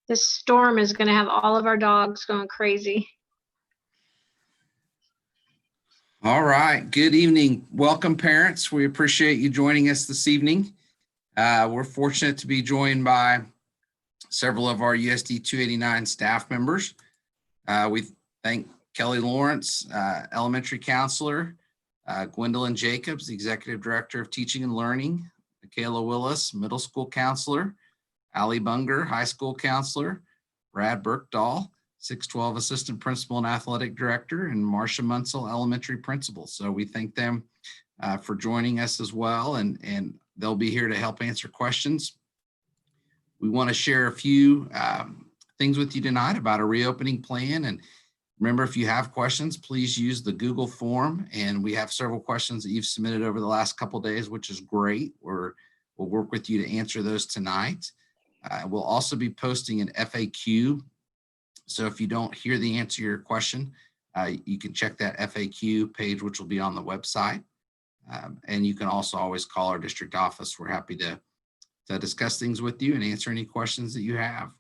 This storm is going to have all of our dogs going crazy. All right. Good evening. Welcome, parents. We appreciate you joining us this evening. We're fortunate to be joined by several of our USD 289 staff members. We thank Kelly Lawrence, elementary counselor, Gwendolyn Jacobs, the executive director of teaching and learning, Michaela Willis, middle school counselor, Ali Bunger, high school counselor, Brad Burkdahl, 612 assistant principal and athletic director, and Marcia Munsell, elementary principal. So we thank them for joining us as well, and they'll be here to help answer questions. We want to share a few things with you tonight about a reopening plan. And remember, if you have questions, please use the Google form. And we have several questions that you've submitted over the last couple of days, which is great. We'll work with you to answer those tonight. We'll also be posting an FAQ. So if you don't hear the answer to your question, you can check that FAQ page, which will be on the website. And you can also always call our district office. We're happy to discuss things with you and answer any questions that you have.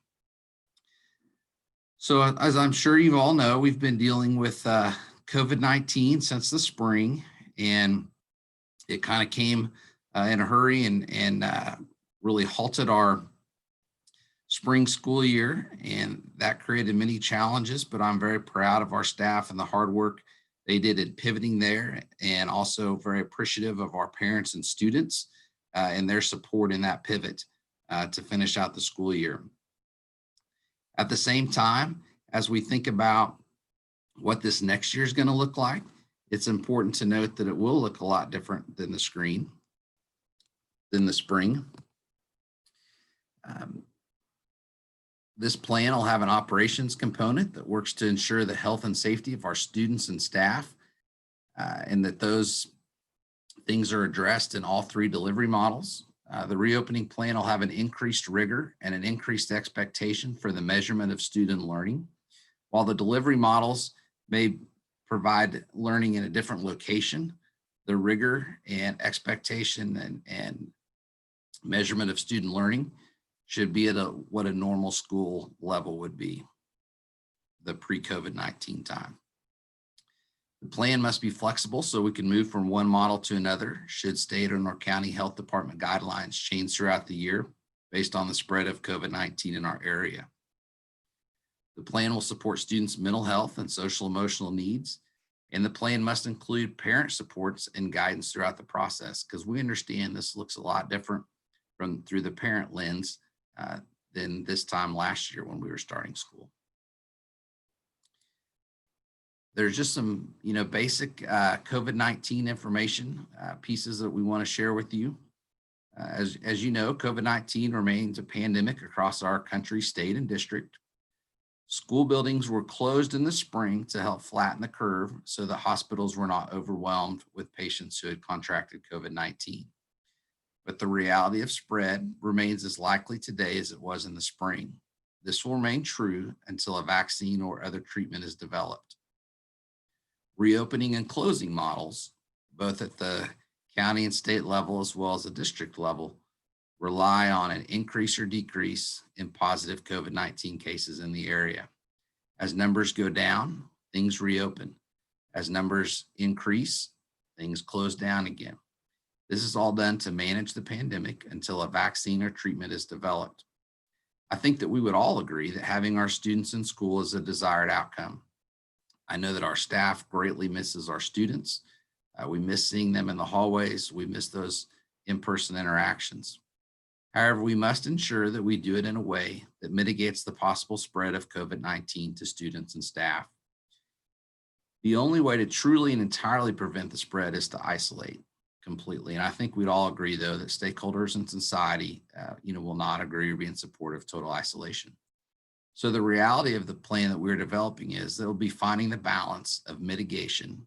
So as I'm sure you all know, we've been dealing with COVID-19 since the spring, and it kind of came in a hurry and really halted our spring school year, and that created many challenges, but I'm very proud of our staff and the hard work they did in pivoting there, and also very appreciative of our parents and students and their support in that pivot to finish out the school year. At the same time, as we think about what this next year is going to look like, it's important to note that it will look a lot different than the spring. This plan will have an operations component that works to ensure the health and safety of our students and staff, and that those things are addressed in all three delivery models. The reopening plan will have an increased rigor and an increased expectation for the measurement of student learning. While the delivery models may provide learning in a different location, the rigor and expectation and measurement of student learning should be at what a normal school level would be, the pre-COVID-19 time. The plan must be flexible so we can move from one model to another should state or county health department guidelines change throughout the year based on the spread of COVID-19 in our area. The plan will support students' mental health and social emotional needs, and the plan must include parent supports and guidance throughout the process, because we understand this looks a lot different through the parent lens than this time last year when we were starting school. There's just some, basic COVID-19 information pieces that we want to share with you. As you know, COVID-19 remains a pandemic across our country, state, and district. School buildings were closed in the spring to help flatten the curve so that hospitals were not overwhelmed with patients who had contracted COVID-19. But the reality of spread remains as likely today as it was in the spring. This will remain true until a vaccine or other treatment is developed. Reopening and closing models, both at the county and state level as well as the district level, rely on an increase or decrease in positive COVID-19 cases in the area. As numbers go down, things reopen. As numbers increase, things close down again. This is all done to manage the pandemic until a vaccine or treatment is developed. I think that we would all agree that having our students in school is a desired outcome. I know that our staff greatly misses our students. We miss seeing them in the hallways. We miss those in-person interactions. However, we must ensure that we do it in a way that mitigates the possible spread of COVID-19 to students and staff. The only way to truly and entirely prevent the spread is to isolate completely. And I think we'd all agree, though, that stakeholders in society, will not agree or be in support of total isolation. So the reality of the plan that we're developing is that we'll be finding the balance of mitigation,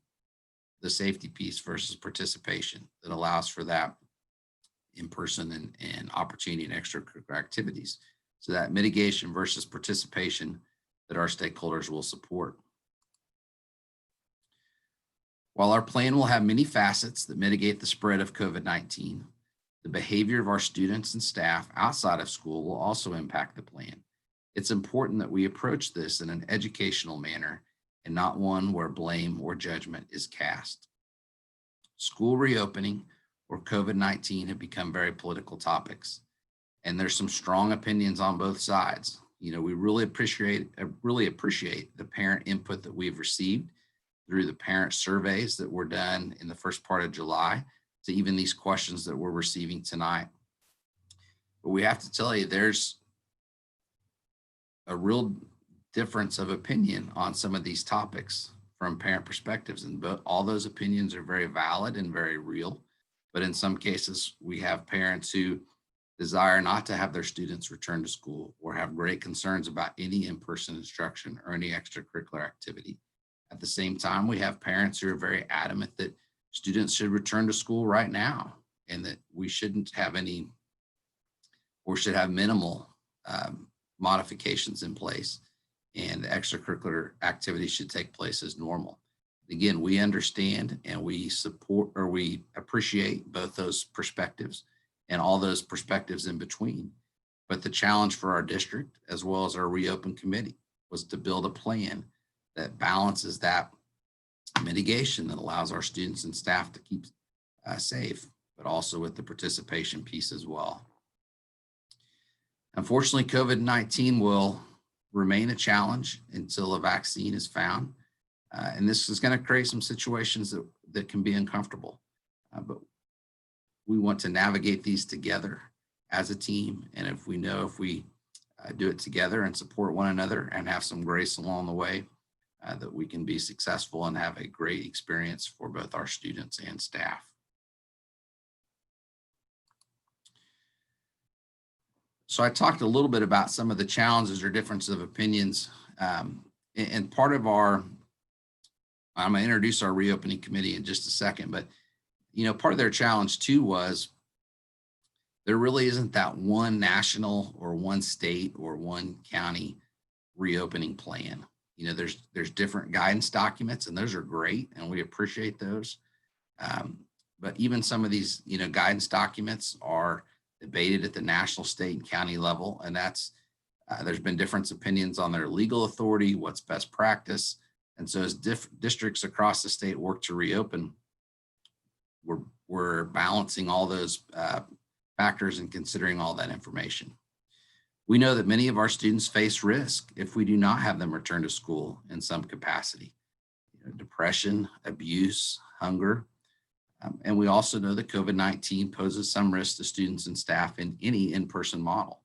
the safety piece versus participation that allows for that in-person and opportunity and extracurricular activities. So that mitigation versus participation that our stakeholders will support. While our plan will have many facets that mitigate the spread of COVID-19, the behavior of our students and staff outside of school will also impact the plan. It's important that we approach this in an educational manner and not one where blame or judgment is cast. School reopening or COVID-19 have become very political topics, and there's some strong opinions on both sides. We really appreciate the parent input that we've received through the parent surveys that were done in the first part of July to even these questions that we're receiving tonight. But we have to tell you, there's a real difference of opinion on some of these topics from parent perspectives, and all those opinions are very valid and very real. But in some cases, we have parents who desire not to have their students return to school or have great concerns about any in-person instruction or any extracurricular activity. At the same time, we have parents who are very adamant that students should return to school right now and that we shouldn't have any or should have minimal modifications in place, and extracurricular activities should take place as normal. Again, we understand and we support, or we appreciate, both those perspectives and all those perspectives in between. But the challenge for our district, as well as our Reopen Committee, was to build a plan that balances that mitigation that allows our students and staff to keep safe, but also with the participation piece as well. Unfortunately, COVID-19 will remain a challenge until a vaccine is found. And this is going to create some situations that can be uncomfortable. But we want to navigate these together as a team. And if we do it together and support one another and have some grace along the way, that we can be successful and have a great experience for both our students and staff. So I talked a little bit about some of the challenges or differences of opinions. And part of I'm going to introduce our reopening committee in just a second, but part of their challenge too was there really isn't that one national or one state or one county reopening plan. There's different guidance documents, and those are great, and we appreciate those. But even some of these, guidance documents are debated at the national, state, and county level, and there's been different opinions on their legal authority, what's best practice. And so as districts across the state work to reopen, we're balancing all those factors and considering all that information. We know that many of our students face risk if we do not have them return to school in some capacity. Depression, abuse, hunger. And we also know that COVID-19 poses some risk to students and staff in any in-person model.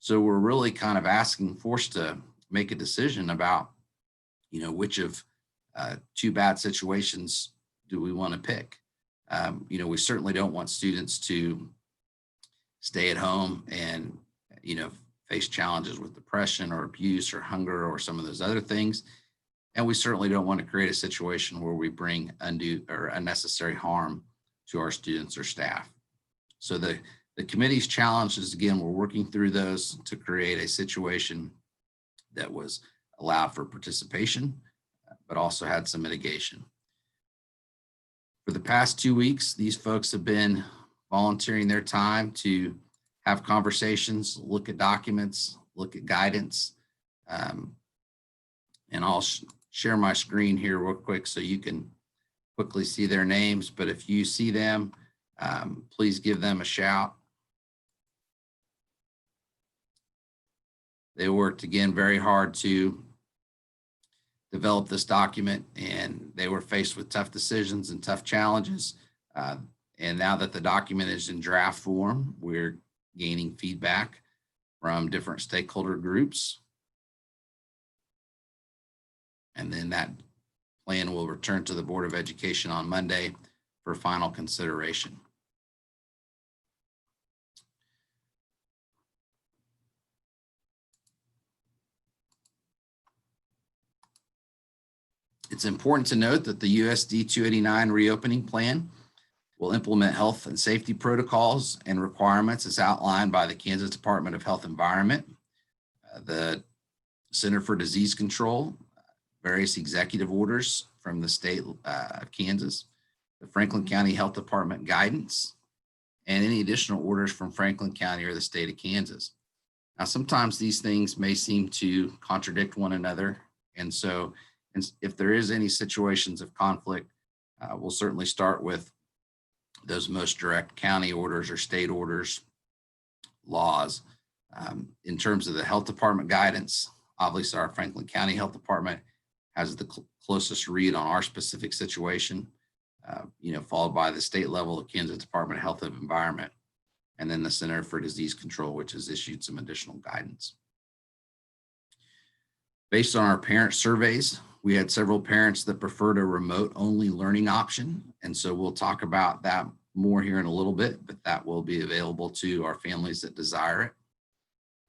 So we're really kind of forced to make a decision about, which of two bad situations do we want to pick? We certainly don't want students to stay at home and, face challenges with depression or abuse or hunger or some of those other things. And we certainly don't want to create a situation where we bring undue or unnecessary harm to our students or staff. So the committee's challenge is, again, we're working through those to create a situation that was allowed for participation, but also had some mitigation. For the past 2 weeks, these folks have been volunteering their time to have conversations, look at documents, look at guidance. And I'll share my screen here real quick so you can quickly see their names. But if you see them, please give them a shout. They worked, again, very hard to develop this document, and they were faced with tough decisions and tough challenges. And now that the document is in draft form, we're gaining feedback from different stakeholder groups. And then that plan will return to the Board of Education on Monday for final consideration. It's important to note that the USD 289 reopening plan will implement health and safety protocols and requirements as outlined by the Kansas Department of Health and Environment, the Center for Disease Control, various executive orders from the state of Kansas, the Franklin County Health Department guidance, and any additional orders from Franklin County or the state of Kansas. Now, sometimes these things may seem to contradict one another. And so if there is any situations of conflict, we'll certainly start with those most direct county orders or state orders, laws. In terms of the health department guidance, obviously our Franklin County Health Department has the closest read on our specific situation, followed by the state level, the Kansas Department of Health and Environment, and then the Center for Disease Control, which has issued some additional guidance. Based on our parent surveys, we had several parents that preferred a remote only learning option. And so we'll talk about that more here in a little bit, but that will be available to our families that desire it.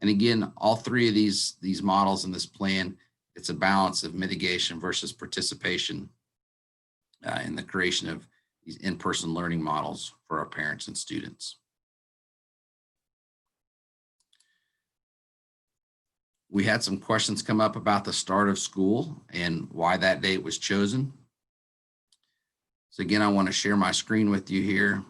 And again, all three of these models in this plan, it's a balance of mitigation versus participation in the creation of these in-person learning models for our parents and students. We had some questions come up about the start of school and why that date was chosen. So again, I want to share my screen with you here.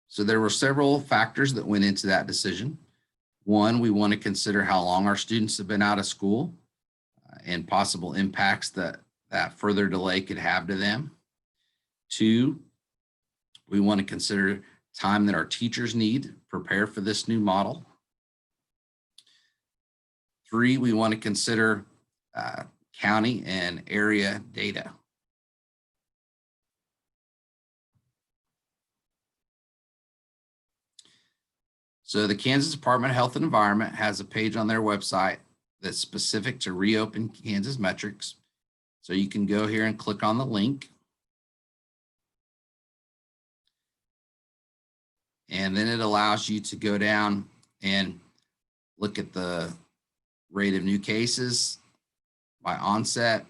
So there were several factors that went into that decision. One, we want to consider how long our students have been out of school and possible impacts that further delay could have to them. Two, we want to consider time that our teachers need to prepare for this new model. Three, we want to consider county and area data. So the Kansas Department of Health and Environment has a page on their website that's specific to Reopen Kansas metrics. So you can go here and click on the link. And then it allows you to go down and look at the rate of new cases by onset,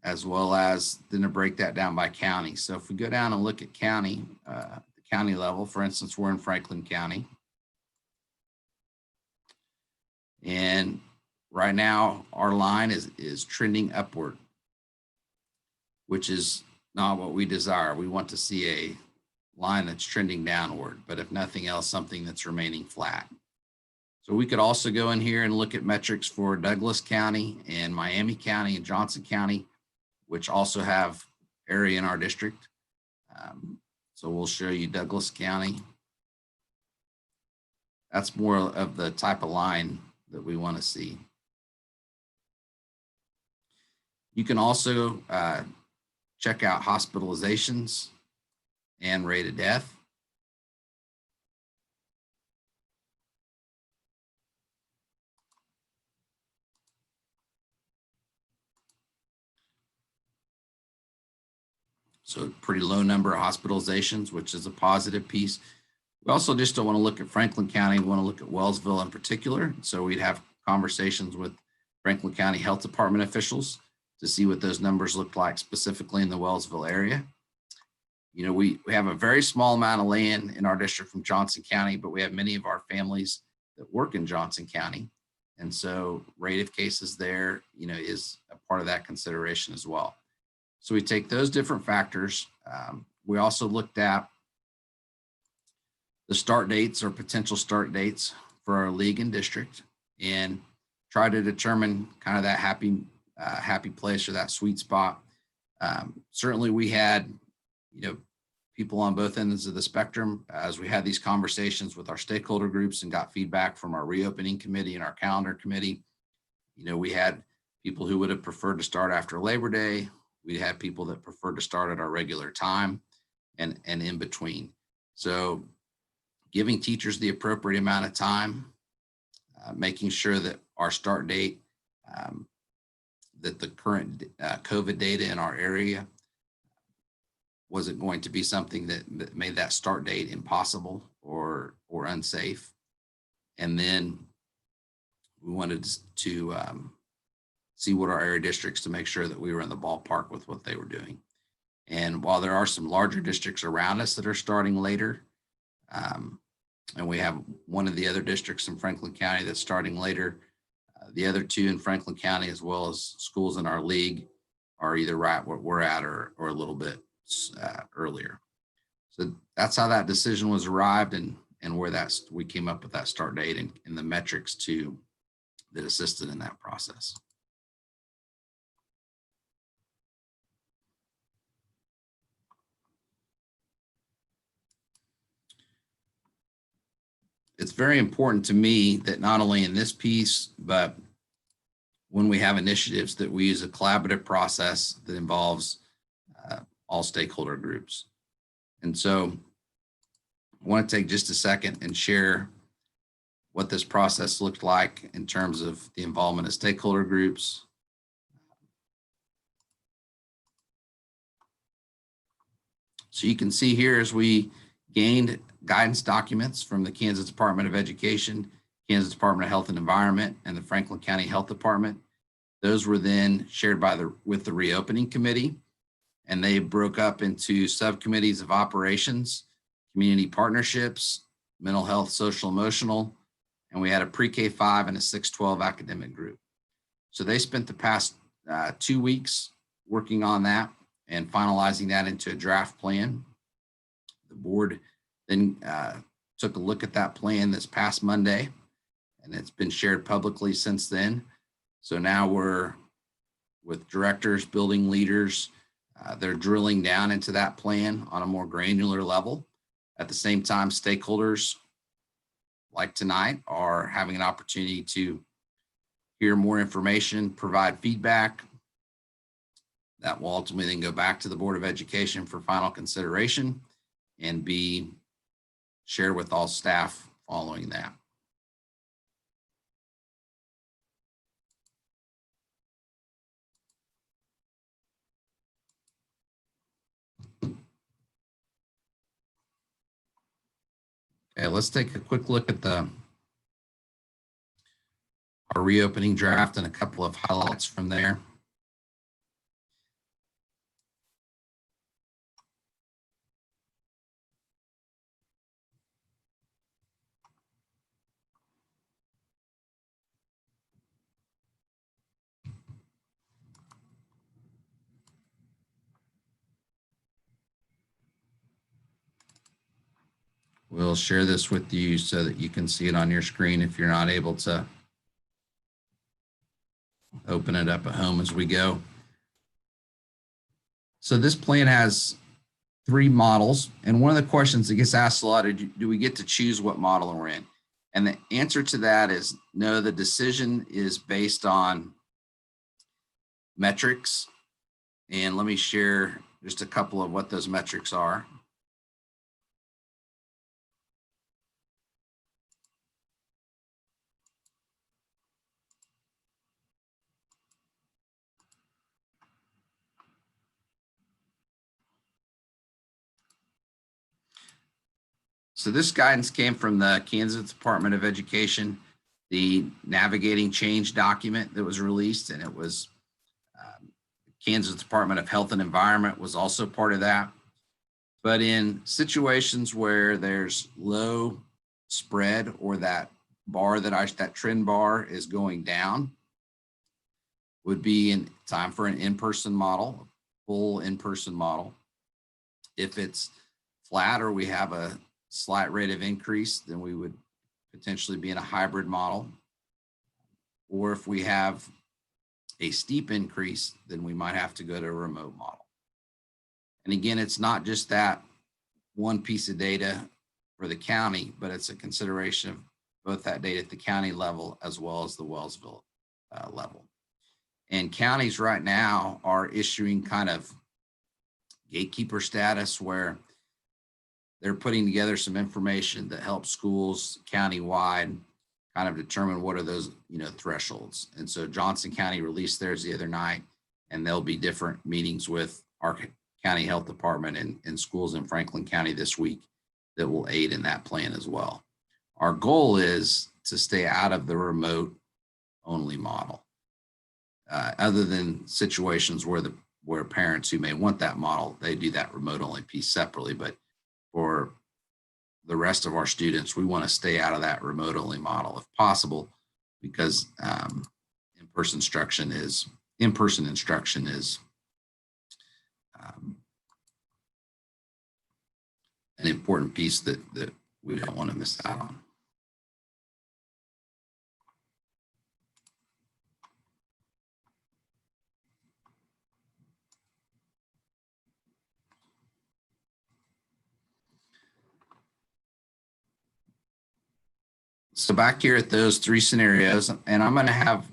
as well as then to break that down by county. So if we go down and look at county, the county level, for instance, we're in Franklin County. And right now our line is trending upward, which is not what we desire. We want to see a line that's trending downward, but if nothing else, something that's remaining flat. So we could also go in here and look at metrics for Douglas County and Miami County and Johnson County, which also have area in our district. So we'll show you Douglas County. That's more of the type of line that we want to see. You can also check out hospitalizations and rate of death. So pretty low number of hospitalizations, which is a positive piece. We also just don't want to look at Franklin County. We want to look at Wellsville in particular. So we'd have conversations with Franklin County Health Department officials to see what those numbers look like specifically in the Wellsville area. You know, we have a very small amount of land in our district from Johnson County, but we have many of our families that work in Johnson County. And so rate of cases there, you know, is a part of that consideration as well. So we take those different factors. We also looked at the start dates or potential start dates for our league and district and try to determine kind of that happy place or that sweet spot. Certainly we had, you know, people on both ends of the spectrum as we had these conversations with our stakeholder groups and got feedback from our reopening committee and our calendar committee. You know, we had people who would have preferred to start after Labor Day. We had people that preferred to start at our regular time and in between. So giving teachers the appropriate amount of time, making sure that our start date, that the current COVID data in our area wasn't going to be something that made that start date impossible or unsafe. And then we wanted to see what our area districts to make sure that we were in the ballpark with what they were doing. And while there are some larger districts around us that are starting later, and we have one of the other districts in Franklin County that's starting later, The other two in Franklin County, as well as schools in our league, are either right where we're at or a little bit earlier. So that's how that decision was arrived, and where we came up with that start date and the metrics that assisted in that process. It's very important to me that not only in this piece, but when we have initiatives, that we use a collaborative process that involves all stakeholder groups. And so I want to take just a second and share what this process looked like in terms of the involvement of stakeholder groups. So you can see here, as we gained guidance documents from the Kansas Department of Education, Kansas Department of Health and Environment, and the Franklin County Health Department. Those were then shared with the reopening committee, and they broke up into subcommittees of operations, community partnerships, mental health, social, emotional, and we had a pre-K-5 and a 6-12 academic group. So they spent the past 2 weeks working on that and finalizing that into a draft plan. The board then took a look at that plan this past Monday, and it's been shared publicly since then. So now we're with directors, building leaders, they're drilling down into that plan on a more granular level. At the same time, stakeholders like tonight are having an opportunity to hear more information, provide feedback that will ultimately then go back to the Board of Education for final consideration and be shared with all staff following that. Okay, let's take a quick look at our reopening draft and a couple of highlights from there. We'll share this with you so that you can see it on your screen if you're not able to open it up at home as we go. So this plan has 3 models. And one of the questions that gets asked a lot is, do we get to choose what model we're in? And the answer to that is no, the decision is based on metrics. And let me share just a couple of what those metrics are. So this guidance came from the Kansas Department of Education, the Navigating Change document that was released, and it was Kansas Department of Health and Environment was also part of that. But in situations where there's low spread or that bar that trend bar is going down, would be in time for an in-person model, full in-person model. If it's flat or we have a slight rate of increase, then we would potentially be in a hybrid model. Or if we have a steep increase, then we might have to go to a remote model. And again, it's not just that one piece of data for the county, but it's a consideration of both that data at the county level as well as the Wellsville level. And counties right now are issuing kind of gatekeeper status where they're putting together some information that helps schools countywide kind of determine what are those, thresholds. And so Johnson County released theirs the other night, and there'll be different meetings with our county health department and schools in Franklin County this week that will aid in that plan as well. Our goal is to stay out of the remote only model, other than situations where parents who may want that model, they do that remote only piece separately. But for the rest of our students, we want to stay out of that remote only model if possible, because in-person instruction is an important piece that we don't want to miss out on. So back here at those three scenarios, and I'm going to have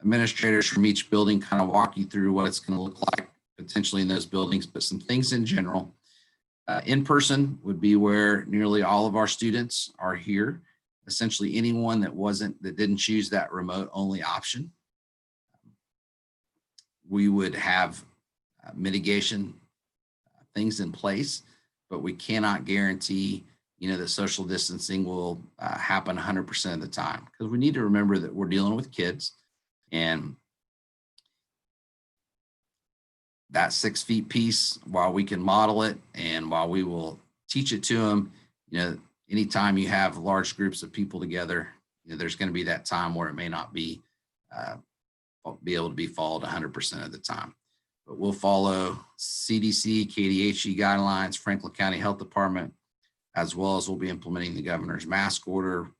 administrators from each building kind of walk you through what it's going to look like potentially in those buildings, but some things in general. In person would be where nearly all of our students are here. Essentially anyone that didn't choose that remote only option. We would have mitigation things in place, but we cannot guarantee that social distancing will happen 100% of the time, because we need to remember that we're dealing with kids, and that 6 feet piece, while we can model it and while we will teach it to them, anytime you have large groups of people together, there's going to be that time where it may not be able to be followed 100% of the time. But we'll follow CDC, KDHE guidelines, Franklin County Health Department, as well as we'll be implementing the governor's mask order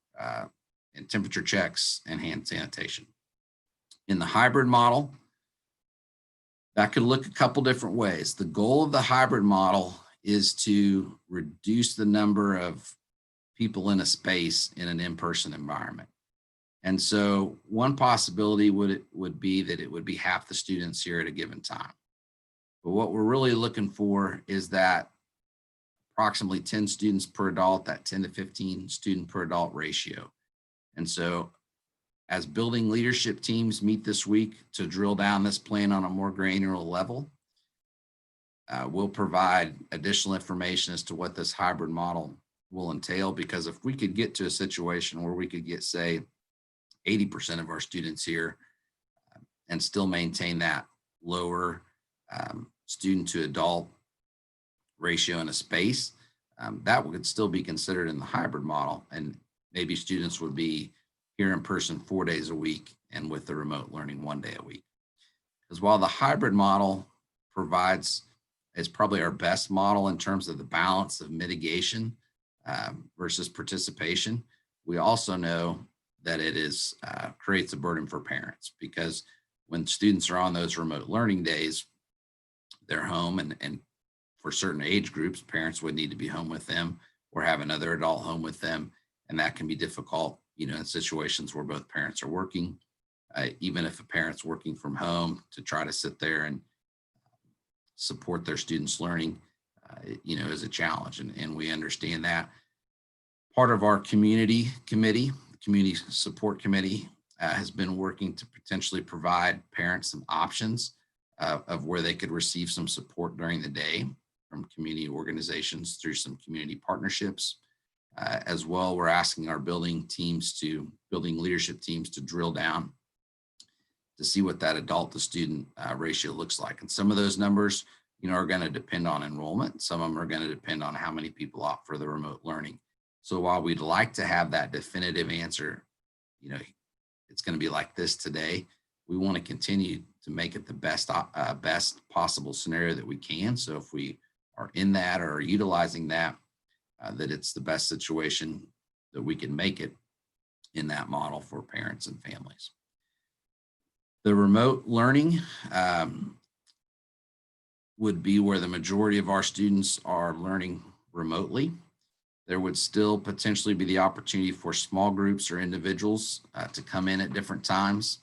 and temperature checks and hand sanitation. In the hybrid model, that could look a couple different ways. The goal of the hybrid model is to reduce the number of people in a space in an in-person environment. And so one possibility would be that it would be half the students here at a given time. But what we're really looking for is that approximately 10 students per adult, that 10 to 15 student per adult ratio. And so as building leadership teams meet this week to drill down this plan on a more granular level, we'll provide additional information as to what this hybrid model will entail, because if we could get to a situation where we could get, say, 80% of our students here and still maintain that lower student to adult ratio in a space, that would still be considered in the hybrid model, and maybe students would be here in person 4 days a week and with the remote learning 1 day a week. Because while the hybrid model is probably our best model in terms of the balance of mitigation versus participation, we also know that it creates a burden for parents, because when students are on those remote learning days, they're home, and for certain age groups, parents would need to be home with them or have another adult home with them. And that can be difficult, in situations where both parents are working, even if a parent's working from home, to try to sit there and support their students' learning, is a challenge. And we understand that. Part of our community support committee has been working to potentially provide parents some options of where they could receive some support during the day from community organizations through some community partnerships. As well, we're asking our building leadership teams to drill down to see what that adult to student ratio looks like. And some of those numbers, are going to depend on enrollment. Some of them are going to depend on how many people opt for the remote learning. So while we'd like to have that definitive answer, it's going to be like this today, we want to continue to make it the best possible scenario that we can. So if we are in that or are utilizing that, that it's the best situation that we can make it in that model for parents and families. The remote learning would be where the majority of our students are learning remotely. There would still potentially be the opportunity for small groups or individuals to come in at different times.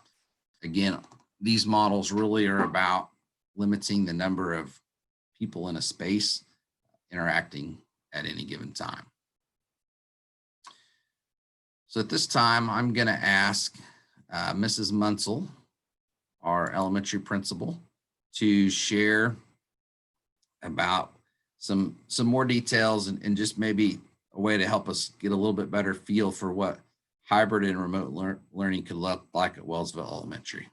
Again, these models really are about limiting the number of people in a space interacting at any given time. So at this time, I'm going to ask Mrs. Munsell, our elementary principal, to share about some more details and just maybe a way to help us get a little bit better feel for what hybrid and remote learning could look like at Wellsville Elementary.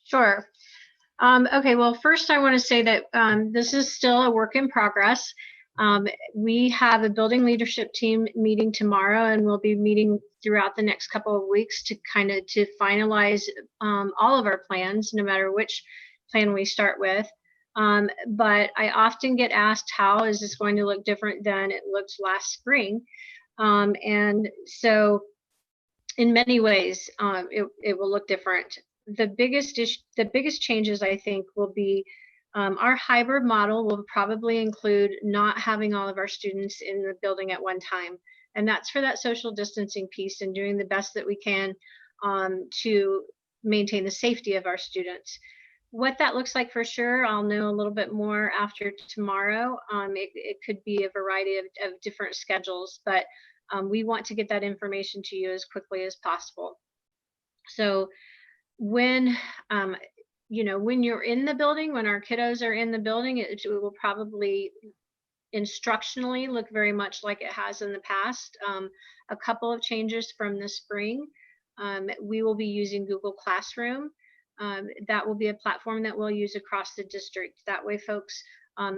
Sure. Okay, well, first I want to say that this is still a work in progress. We have a building leadership team meeting tomorrow, and we'll be meeting throughout the next couple of weeks to finalize all of our plans, no matter which plan we start with. But I often get asked, how is this going to look different than it looked last spring? And so in many ways, it will look different. The biggest changes, I think, will be our hybrid model will probably include not having all of our students in the building at one time. And that's for that social distancing piece and doing the best that we can to maintain the safety of our students. What that looks like for sure, I'll know a little bit more after tomorrow. It could be a variety of different schedules, but we want to get that information to you as quickly as possible. So when when you're in the building, when our kiddos are in the building, it will probably instructionally look very much like it has in the past. A couple of changes from the spring. We will be using Google Classroom. That will be a platform that we'll use across the district. That way folks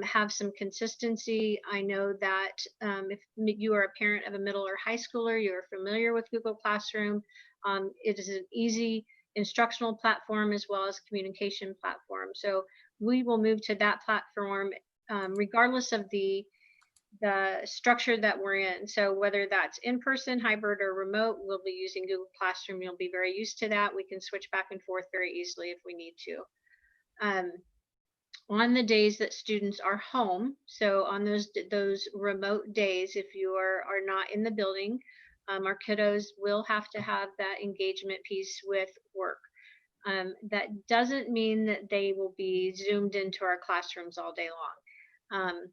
have some consistency. I know that if you are a parent of a middle or high schooler, you're familiar with Google Classroom. It is an easy instructional platform as well as communication platform. So we will move to that platform regardless of the structure that we're in. So whether that's in person, hybrid, or remote, we'll be using Google Classroom. You'll be very used to that. We can switch back and forth very easily if we need to. On the days that students are home, so on those remote days, if you are not in the building, our kiddos will have to have that engagement piece with work. That doesn't mean that they will be zoomed into our classrooms all day long.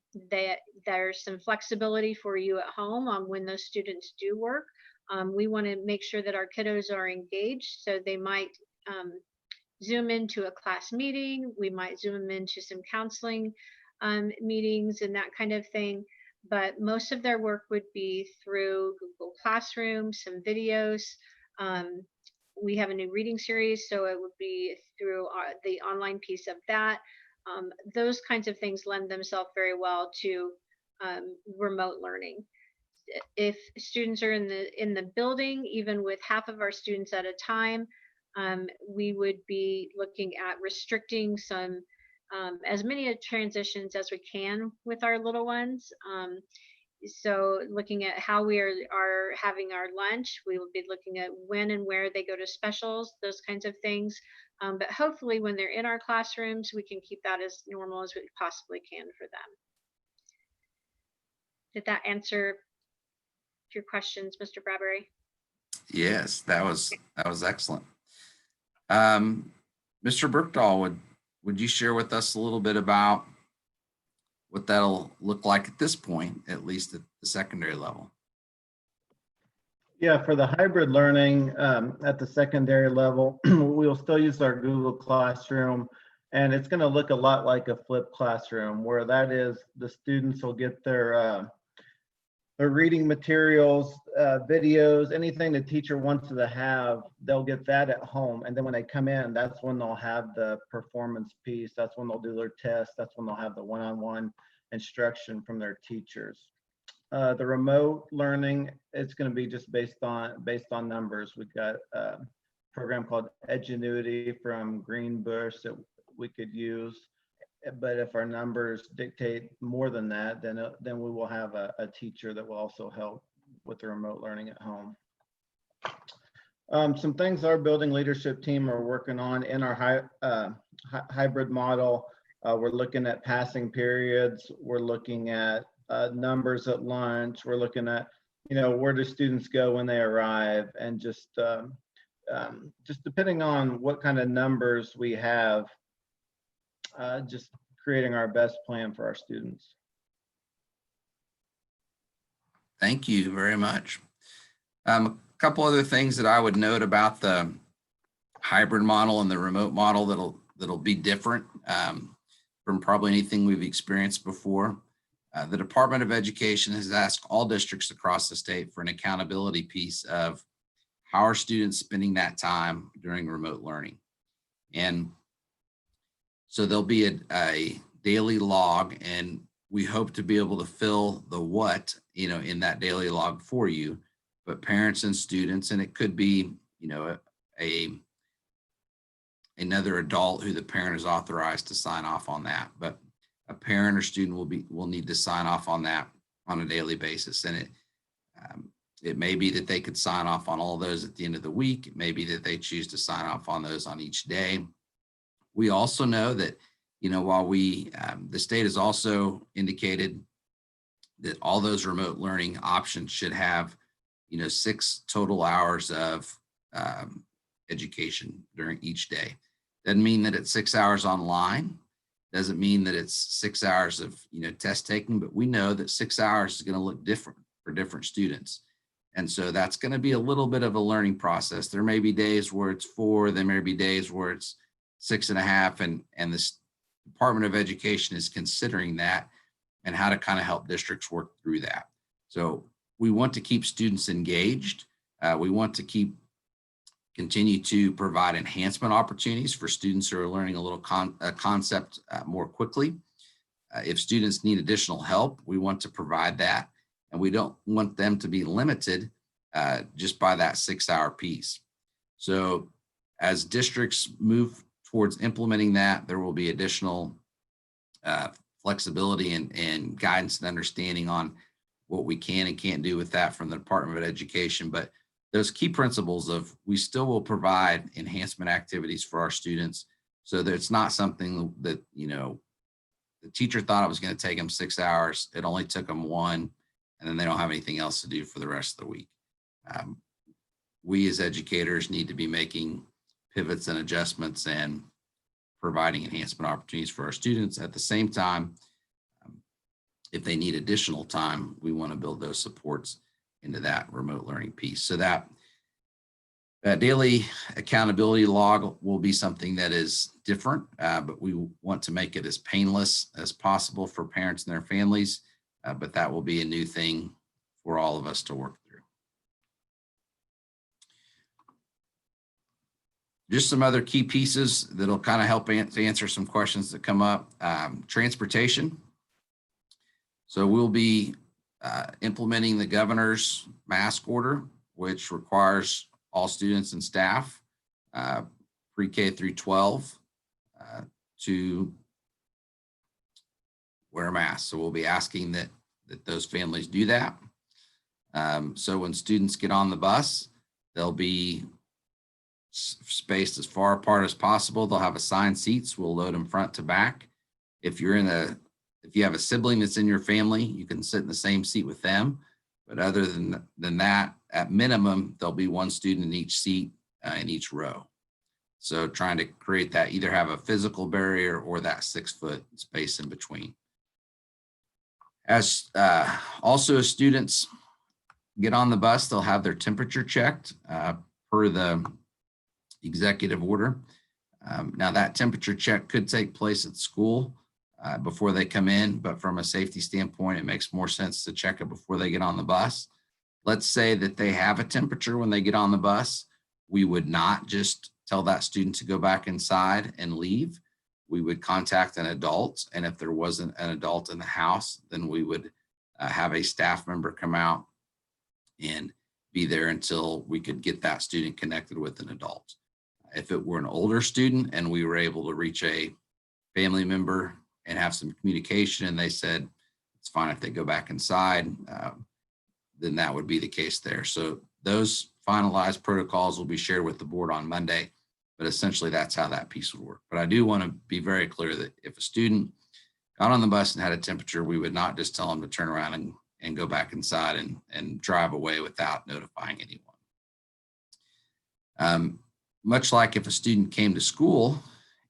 There's some flexibility for you at home on when those students do work. We want to make sure that our kiddos are engaged, so they might zoom into a class meeting. We might zoom them into some counseling meetings and that kind of thing. But most of their work would be through Google Classroom, some videos. We have a new reading series, so it would be through the online piece of that. Those kinds of things lend themselves very well to remote learning. If students are in the building, even with half of our students at a time, we would be looking at restricting some as many transitions as we can with our little ones. So looking at how we are having our lunch, we will be looking at when and where they go to specials, those kinds of things. But hopefully when they're in our classrooms, we can keep that as normal as we possibly can for them. Did that answer your questions, Mr. Bradbury? Yes, that was excellent. Mr. Bergdahl, would you share with us a little bit about what that'll look like at this point, at least at the secondary level? Yeah, for the hybrid learning at the secondary level, we'll still use our Google Classroom, and it's going to look a lot like a flipped classroom, where that is the students will get their reading materials, videos, anything the teacher wants to have, they'll get that at home. And then when they come in, that's when they'll have the performance piece. That's when they'll do their tests. That's when they'll have the one-on-one instruction from their teachers. The remote learning, it's going to be just based on numbers. We've got a program called Edgenuity from Greenbush that we could use. But if our numbers dictate more than that, then we will have a teacher that will also help with the remote learning at home. Some things our building leadership team are working on in our hybrid model. We're looking at passing periods. We're looking at numbers at lunch. We're looking at, where do students go when they arrive, and just depending on what kind of numbers we have, just creating our best plan for our students. Thank you very much. A couple other things that I would note about the hybrid model and the remote model that'll be different from probably anything we've experienced before. The Department of Education has asked all districts across the state for an accountability piece of how are students spending that time during remote learning. And so there'll be a daily log, and we hope to be able to fill the what, in that daily log for you, but parents and students, and it could be, another adult who the parent is authorized to sign off on that, but a parent or student will need to sign off on that on a daily basis. And it may be that they could sign off on all those at the end of the week. It may be that they choose to sign off on those on each day. We also know that, while the state has also indicated that all those remote learning options should have, 6 total hours of education during each day. Doesn't mean that it's 6 hours online. Doesn't mean that it's 6 hours of, test taking, but we know that 6 hours is going to look different for different students. And so that's going to be a little bit of a learning process. There may be days where it's 4, there may be days where it's 6.5, and the Department of Education is considering that and how to kind of help districts work through that. So we want to keep students engaged. We want to continue to provide enhancement opportunities for students who are learning a little concept more quickly. If students need additional help, we want to provide that. And we don't want them to be limited just by that 6-hour piece. So as districts move towards implementing that, there will be additional flexibility and guidance and understanding on what we can and can't do with that from the Department of Education. But those key principles of we still will provide enhancement activities for our students so that it's not something that, the teacher thought it was going to take them 6 hours. It only took them 1, and then they don't have anything else to do for the rest of the week. We as educators need to be making pivots and adjustments and providing enhancement opportunities for our students. At the same time, if they need additional time, we want to build those supports into that remote learning piece. So that daily accountability log will be something that is different, but we want to make it as painless as possible for parents and their families. But that will be a new thing for all of us to work through. Just some other key pieces that'll kind of help to answer some questions that come up. Transportation. So we'll be implementing the governor's mask order, which requires all students and staff, pre-K through 12, to wear a mask. So we'll be asking that those families do that. So when students get on the bus, they'll be spaced as far apart as possible. They'll have assigned seats. We'll load them front to back. If you have a sibling that's in your family, you can sit in the same seat with them. But other than that, at minimum, there'll be 1 student in each seat in each row. So trying to create that, either have a physical barrier or that 6-foot space in between. As also as students get on the bus, they'll have their temperature checked per the executive order. Now that temperature check could take place at school before they come in, but from a safety standpoint, it makes more sense to check it before they get on the bus. Let's say that they have a temperature when they get on the bus. We would not just tell that student to go back inside and leave. We would contact an adult, and if there wasn't an adult in the house, then we would have a staff member come out and be there until we could get that student connected with an adult. If it were an older student and we were able to reach a family member and have some communication, and they said it's fine if they go back inside, then that would be the case there. So those finalized protocols will be shared with the board on Monday, but essentially that's how that piece would work. But I do want to be very clear that if a student got on the bus and had a temperature, we would not just tell them to turn around and go back inside and drive away without notifying anyone. Much like if a student came to school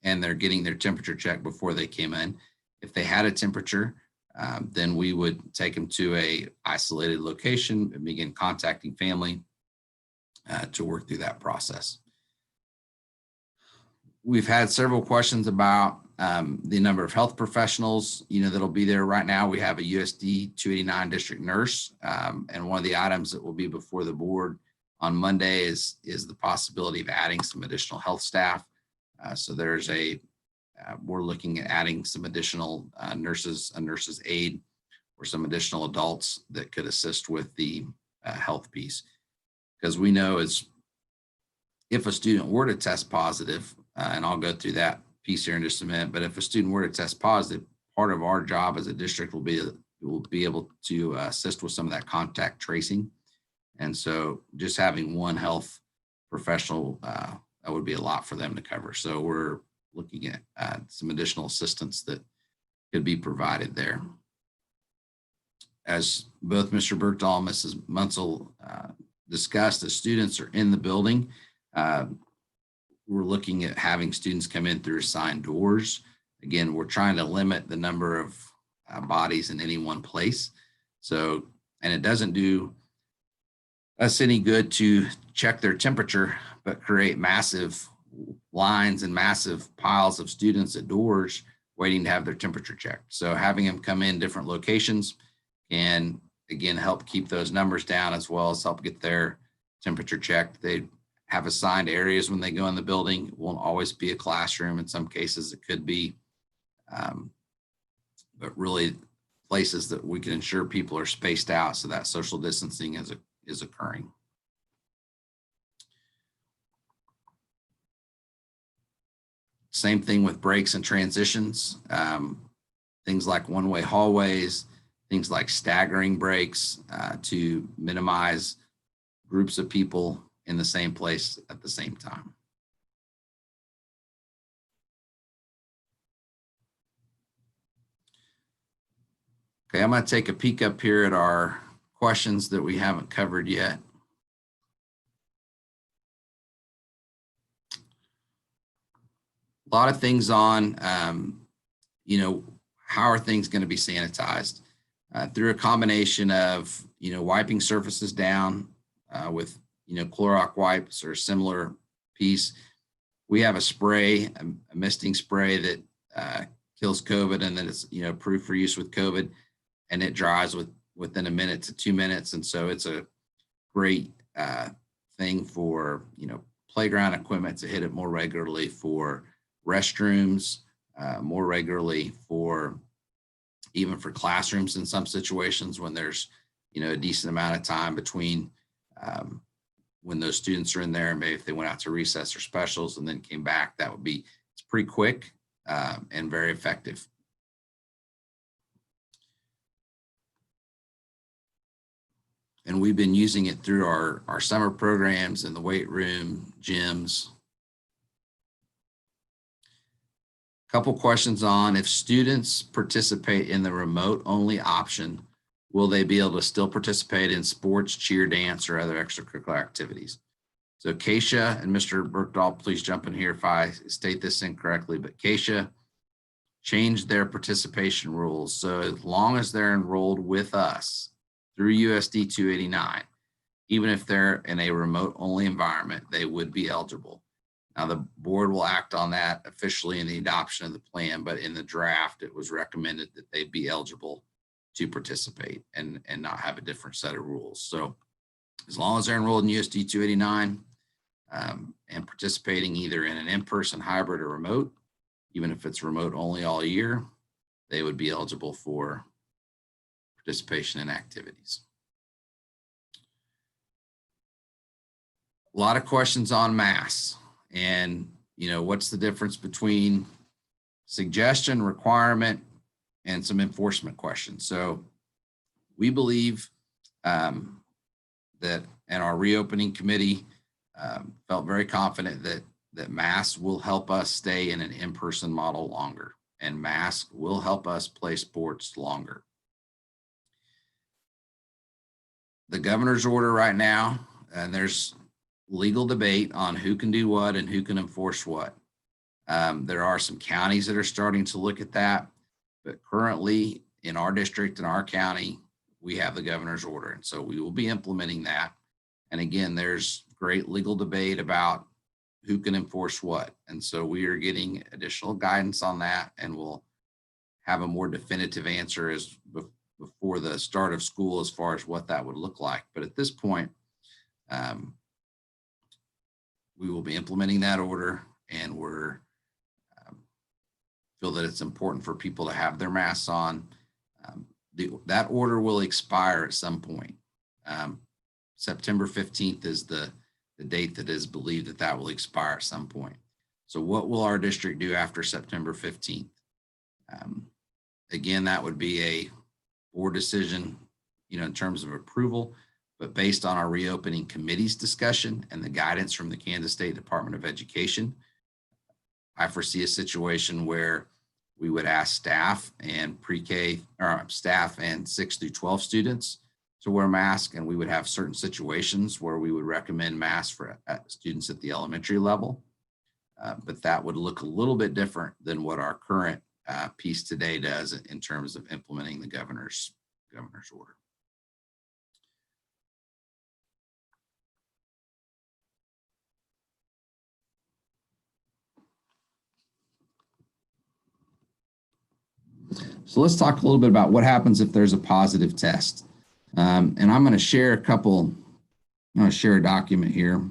and they're getting their temperature checked before they came in, if they had a temperature, then we would take them to a isolated location and begin contacting family to work through that process. We've had several questions about the number of health professionals, that'll be there. Right now, we have a USD 289 district nurse, and one of the items that will be before the board on Monday is the possibility of adding some additional health staff. So there's a we're looking at adding some additional nurses, a nurse's aide, or some additional adults that could assist with the health piece. Because we know is if a student were to test positive, and I'll go through that piece here in just a minute, but if a student were to test positive, part of our job as a district will be able to assist with some of that contact tracing. And so just having one health professional, that would be a lot for them to cover. So we're looking at some additional assistance that could be provided there. As both Mr. Bergdahl and Mrs. Munsell discussed, as students are in the building, we're looking at having students come in through assigned doors. Again, we're trying to limit the number of bodies in any one place. So, and it doesn't do us any good to check their temperature, but create massive lines and massive piles of students at doors waiting to have their temperature checked. So having them come in different locations can, again, help keep those numbers down, as well as help get their temperature checked. They have assigned areas when they go in the building. It won't always be a classroom. In some cases, it could be, but really places that we can ensure people are spaced out so that social distancing is occurring. Same thing with breaks and transitions. Things like one-way hallways, things like staggering breaks to minimize groups of people in the same place at the same time. Okay, I'm going to take a peek up here at our questions that we haven't covered yet. A lot of things on, how are things going to be sanitized? Through a combination of, wiping surfaces down with, Clorox wipes or similar piece. We have a spray, a misting spray that kills COVID, and then it's, approved for use with COVID, and it dries within a minute to 2 minutes. And so it's a great thing for, playground equipment to hit it more regularly, for restrooms more regularly, for even for classrooms in some situations when there's, a decent amount of time between when those students are in there, and maybe if they went out to recess or specials and then came back, that would be, it's pretty quick and very effective. And we've been using it through our summer programs in the weight room, gyms. Couple questions on if students participate in the remote only option, will they be able to still participate in sports, cheer, dance, or other extracurricular activities? So Keisha and Mr. Bergdahl, please jump in here if I state this incorrectly, but Keisha changed their participation rules. So as long as they're enrolled with us through USD 289, even if they're in a remote only environment, they would be eligible. Now, the board will act on that officially in the adoption of the plan, but in the draft, it was recommended that they be eligible to participate and not have a different set of rules. So as long as they're enrolled in USD 289 and participating either in an in-person, hybrid, or remote, even if it's remote only all year, they would be eligible for participation in activities. A lot of questions on masks. And, what's the difference between suggestion, requirement, and some enforcement questions? So we believe that, and our reopening committee felt very confident that masks will help us stay in an in-person model longer, and masks will help us play sports longer. The governor's order right now, and there's legal debate on who can do what and who can enforce what. There are some counties that are starting to look at that, but currently in our district, in our county, we have the governor's order. And so we will be implementing that. And again, there's great legal debate about who can enforce what. And so we are getting additional guidance on that, and we'll have a more definitive answer as before the start of school as far as what that would look like. But at this point, we will be implementing that order, and we're feel that it's important for people to have their masks on. That order will expire at some point. September 15th is the date that is believed that that will expire at some point. So what will our district do after September 15th? Again, that would be a board decision, in terms of approval, but based on our reopening committee's discussion and the guidance from the Kansas State Department of Education, I foresee a situation where we would ask staff and pre-K or staff and 6 through 12 students to wear masks, and we would have certain situations where we would recommend masks for students at the elementary level. But that would look a little bit different than what our current piece today does in terms of implementing the governor's order. So let's talk a little bit about what happens if there's a positive test. And I'm going to share a document here.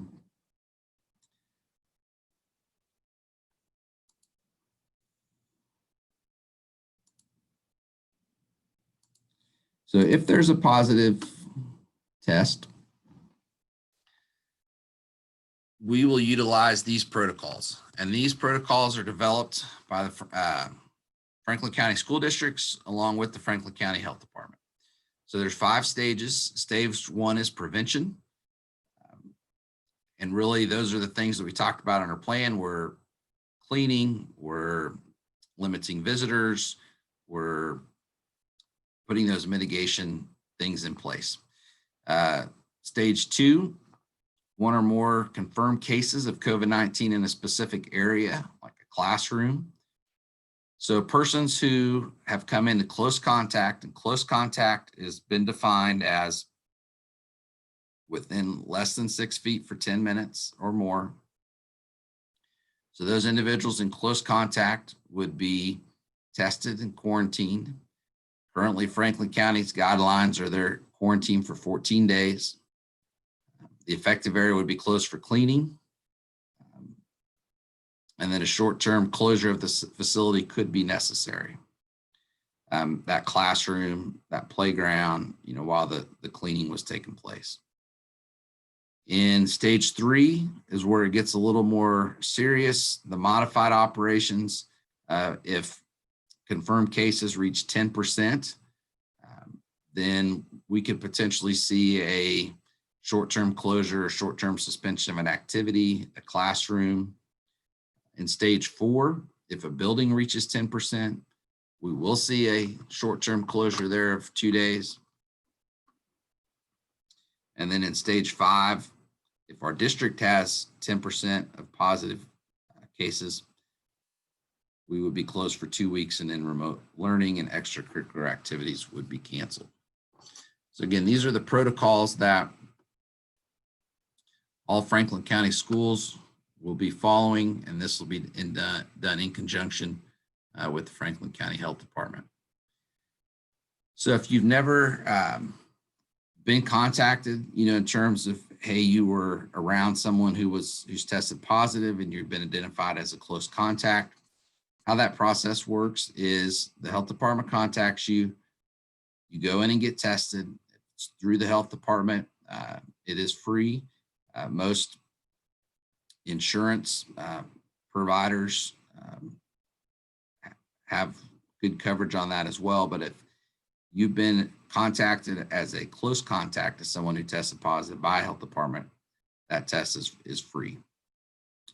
So if there's a positive test, we will utilize these protocols. And these protocols are developed by the Franklin County School Districts along with the Franklin County Health Department. So there's 5 stages. Stage 1 is prevention. And really those are the things that we talked about in our plan. We're cleaning, we're limiting visitors, we're putting those mitigation things in place. Stage 2, 1 or more confirmed cases of COVID-19 in a specific area, like a classroom. So persons who have come into close contact, and close contact has been defined as within less than 6 feet for 10 minutes or more. So those individuals in close contact would be tested and quarantined. Currently, Franklin County's guidelines are they're quarantined for 14 days. The effective area would be closed for cleaning. And then a short-term closure of the facility could be necessary. That classroom, that playground, while the cleaning was taking place. In stage 3 is where it gets a little more serious. The modified operations, if confirmed cases reach 10%, then we could potentially see a short-term closure or short-term suspension of an activity, a classroom. In stage 4, if a building reaches 10%, we will see a short-term closure there of 2 days. And then in stage 5, if our district has 10% of positive cases, we would be closed for 2 weeks, and then remote learning and extracurricular activities would be canceled. So again, these are the protocols that all Franklin County schools will be following, and this will be done in conjunction with the Franklin County Health Department. So if you've never been contacted, in terms of, hey, you were around someone who's tested positive and you've been identified as a close contact, how that process works is the health department contacts you, you go in and get tested. It's through the health department. It is free. Most insurance providers have good coverage on that as well. But if you've been contacted as a close contact to someone who tested positive by a health department, that test is free.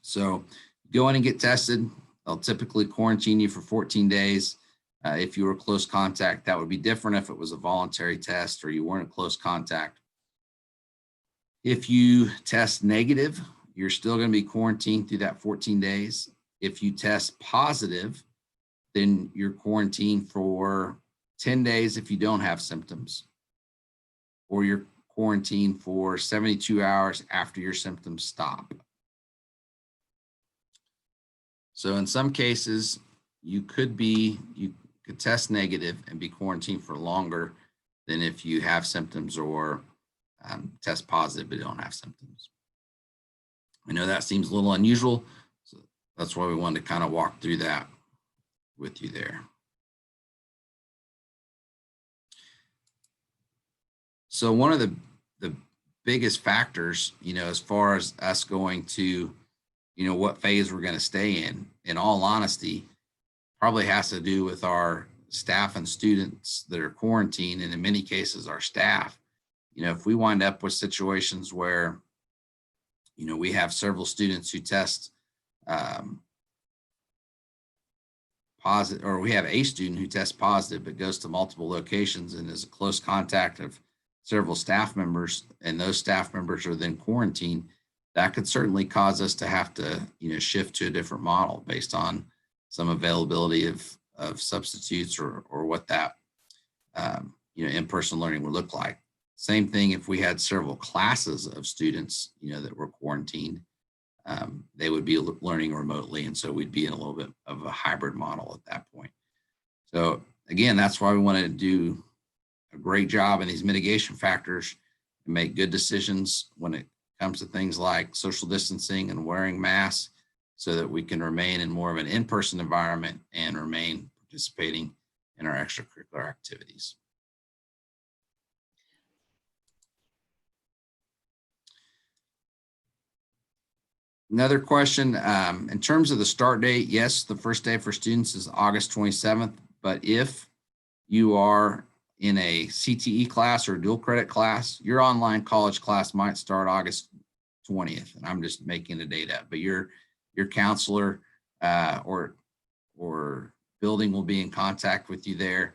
So go in and get tested. They'll typically quarantine you for 14 days. If you were close contact, that would be different if it was a voluntary test or you weren't a close contact. If you test negative, you're still going to be quarantined through that 14 days. If you test positive, then you're quarantined for 10 days if you don't have symptoms, or you're quarantined for 72 hours after your symptoms stop. So in some cases, you could test negative and be quarantined for longer than if you have symptoms or test positive but don't have symptoms. I know that seems a little unusual, so that's why we wanted to kind of walk through that with you there. So one of the biggest factors, as far as us going to, what phase we're going to stay in all honesty, probably has to do with our staff and students that are quarantined, and in many cases, our staff. If we wind up with situations where, we have several students who test positive, or we have a student who tests positive but goes to multiple locations and is a close contact of several staff members, and those staff members are then quarantined, that could certainly cause us to have to, shift to a different model based on some availability of substitutes or what that, in-person learning would look like. Same thing if we had several classes of students, that were quarantined, they would be learning remotely. And so we'd be in a little bit of a hybrid model at that point. So again, that's why we want to do a great job in these mitigation factors and make good decisions when it comes to things like social distancing and wearing masks, so that we can remain in more of an in-person environment and remain participating in our extracurricular activities. Another question, in terms of the start date, yes, the first day for students is August 27th, but if you are in a CTE class or dual credit class, your online college class might start August 20th, and I'm just making the date up, but your counselor or building will be in contact with you there.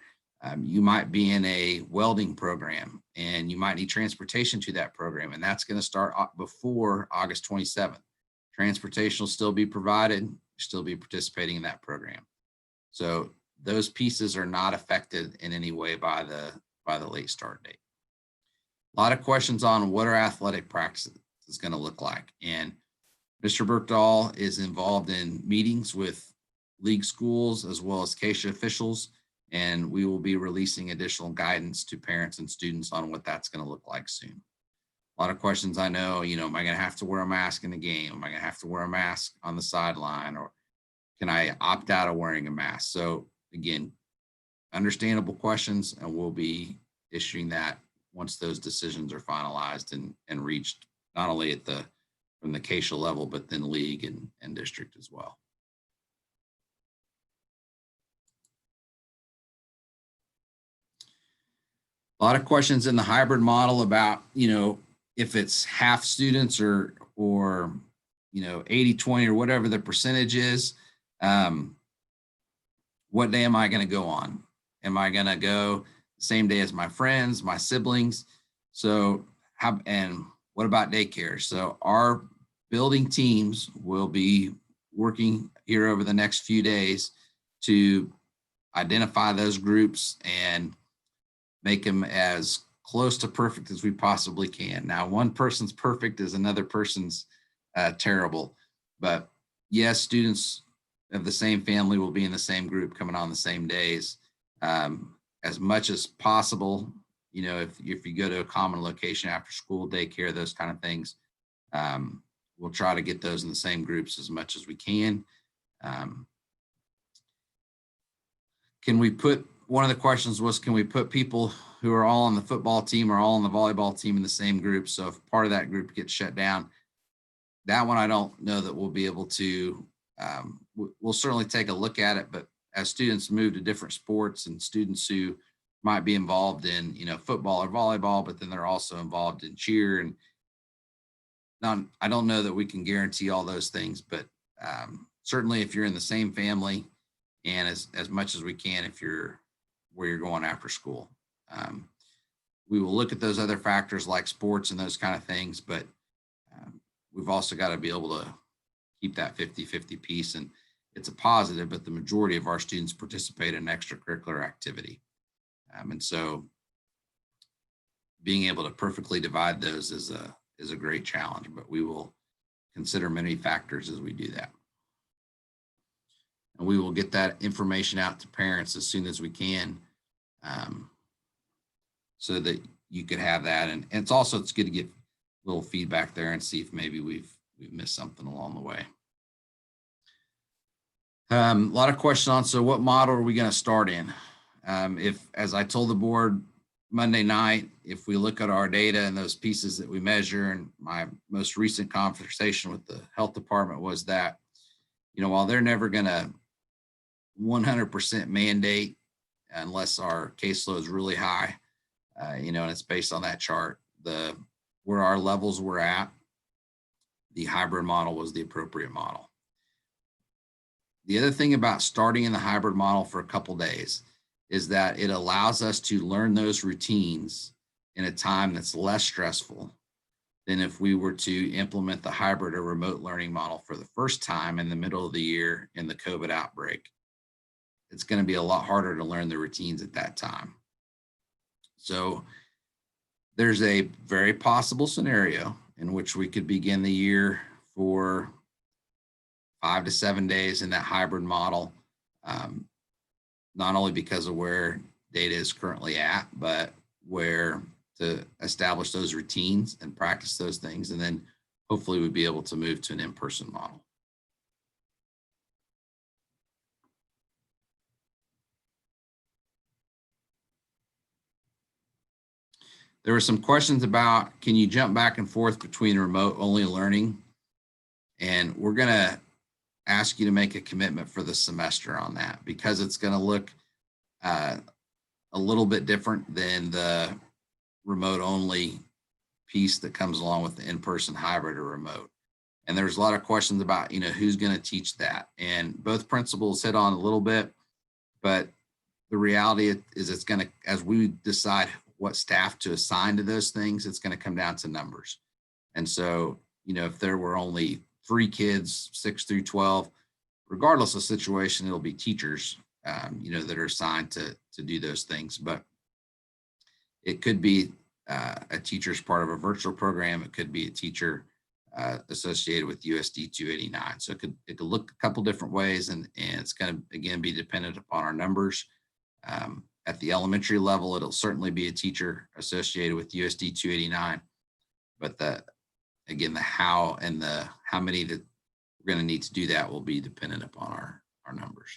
You might be in a welding program and you might need transportation to that program, and that's going to start before August 27th. Transportation will still be provided, still be participating in that program. So those pieces are not affected in any way by the late start date. A lot of questions on what our athletic practice is going to look like. And Mr. Bergdahl is involved in meetings with league schools as well as CASHA officials, and we will be releasing additional guidance to parents and students on what that's going to look like soon. A lot of questions I know, am I going to have to wear a mask in the game? Am I going to have to wear a mask on the sideline? Or can I opt out of wearing a mask? So again, understandable questions, and we'll be issuing that once those decisions are finalized and reached, not only from the CASHA level, but then league and district as well. A lot of questions in the hybrid model about, if it's half students or 80-20 or whatever the percentage is, what day am I going to go on? Am I going to go the same day as my friends, my siblings? So and what about daycare? So our building teams will be working here over the next few days to identify those groups and make them as close to perfect as we possibly can. Now, one person's perfect is another person's terrible, but yes, students of the same family will be in the same group coming on the same days. As much as possible, if you go to a common location after school, daycare, those kind of things, we'll try to get those in the same groups as much as we can. One of the questions was, can we put people who are all on the football team or all on the volleyball team in the same group? So if part of that group gets shut down, that one I don't know that we'll be able to. We'll certainly take a look at it, but as students move to different sports and students who might be involved in, football or volleyball, but then they're also involved in cheer, and I don't know that we can guarantee all those things, but certainly if you're in the same family, and as much as we can if you're where you're going after school. We will look at those other factors like sports and those kind of things, but we've also got to be able to keep that 50-50 piece. And it's a positive, but the majority of our students participate in extracurricular activity. And so being able to perfectly divide those is a great challenge, but we will consider many factors as we do that. And we will get that information out to parents as soon as we can, so that you could have that. And it's good to get a little feedback there and see if maybe we've missed something along the way. A lot of questions on, so what model are we going to start in? If, as I told the board Monday night, if we look at our data and those pieces that we measure, and my most recent conversation with the health department was that, while they're never going to 100% mandate unless our caseload is really high, and it's based on that chart, where our levels were at, the hybrid model was the appropriate model. The other thing about starting in the hybrid model for a couple days is that it allows us to learn those routines in a time that's less stressful than if we were to implement the hybrid or remote learning model for the first time in the middle of the year in the COVID outbreak. It's going to be a lot harder to learn the routines at that time. So there's a very possible scenario in which we could begin the year for 5 to 7 days in that hybrid model, not only because of where data is currently at, but where to establish those routines and practice those things. And then hopefully we'd be able to move to an in-person model. There were some questions about, can you jump back and forth between remote only learning? And we're going to ask you to make a commitment for the semester on that, because it's going to look a little bit different than the remote only piece that comes along with the in-person hybrid or remote. And there's a lot of questions about, who's going to teach that. And both principals hit on a little bit, but the reality is it's going to, as we decide what staff to assign to those things, it's going to come down to numbers. And so, if there were only 3 kids, 6 through 12, regardless of situation, it'll be teachers, that are assigned to do those things. But it could be a teacher's part of a virtual program. It could be a teacher associated with USD 289. So it could look a couple different ways, and it's going to, again, be dependent upon our numbers. At the elementary level, it'll certainly be a teacher associated with USD 289, but the how and the how many that we're going to need to do that will be dependent upon our numbers.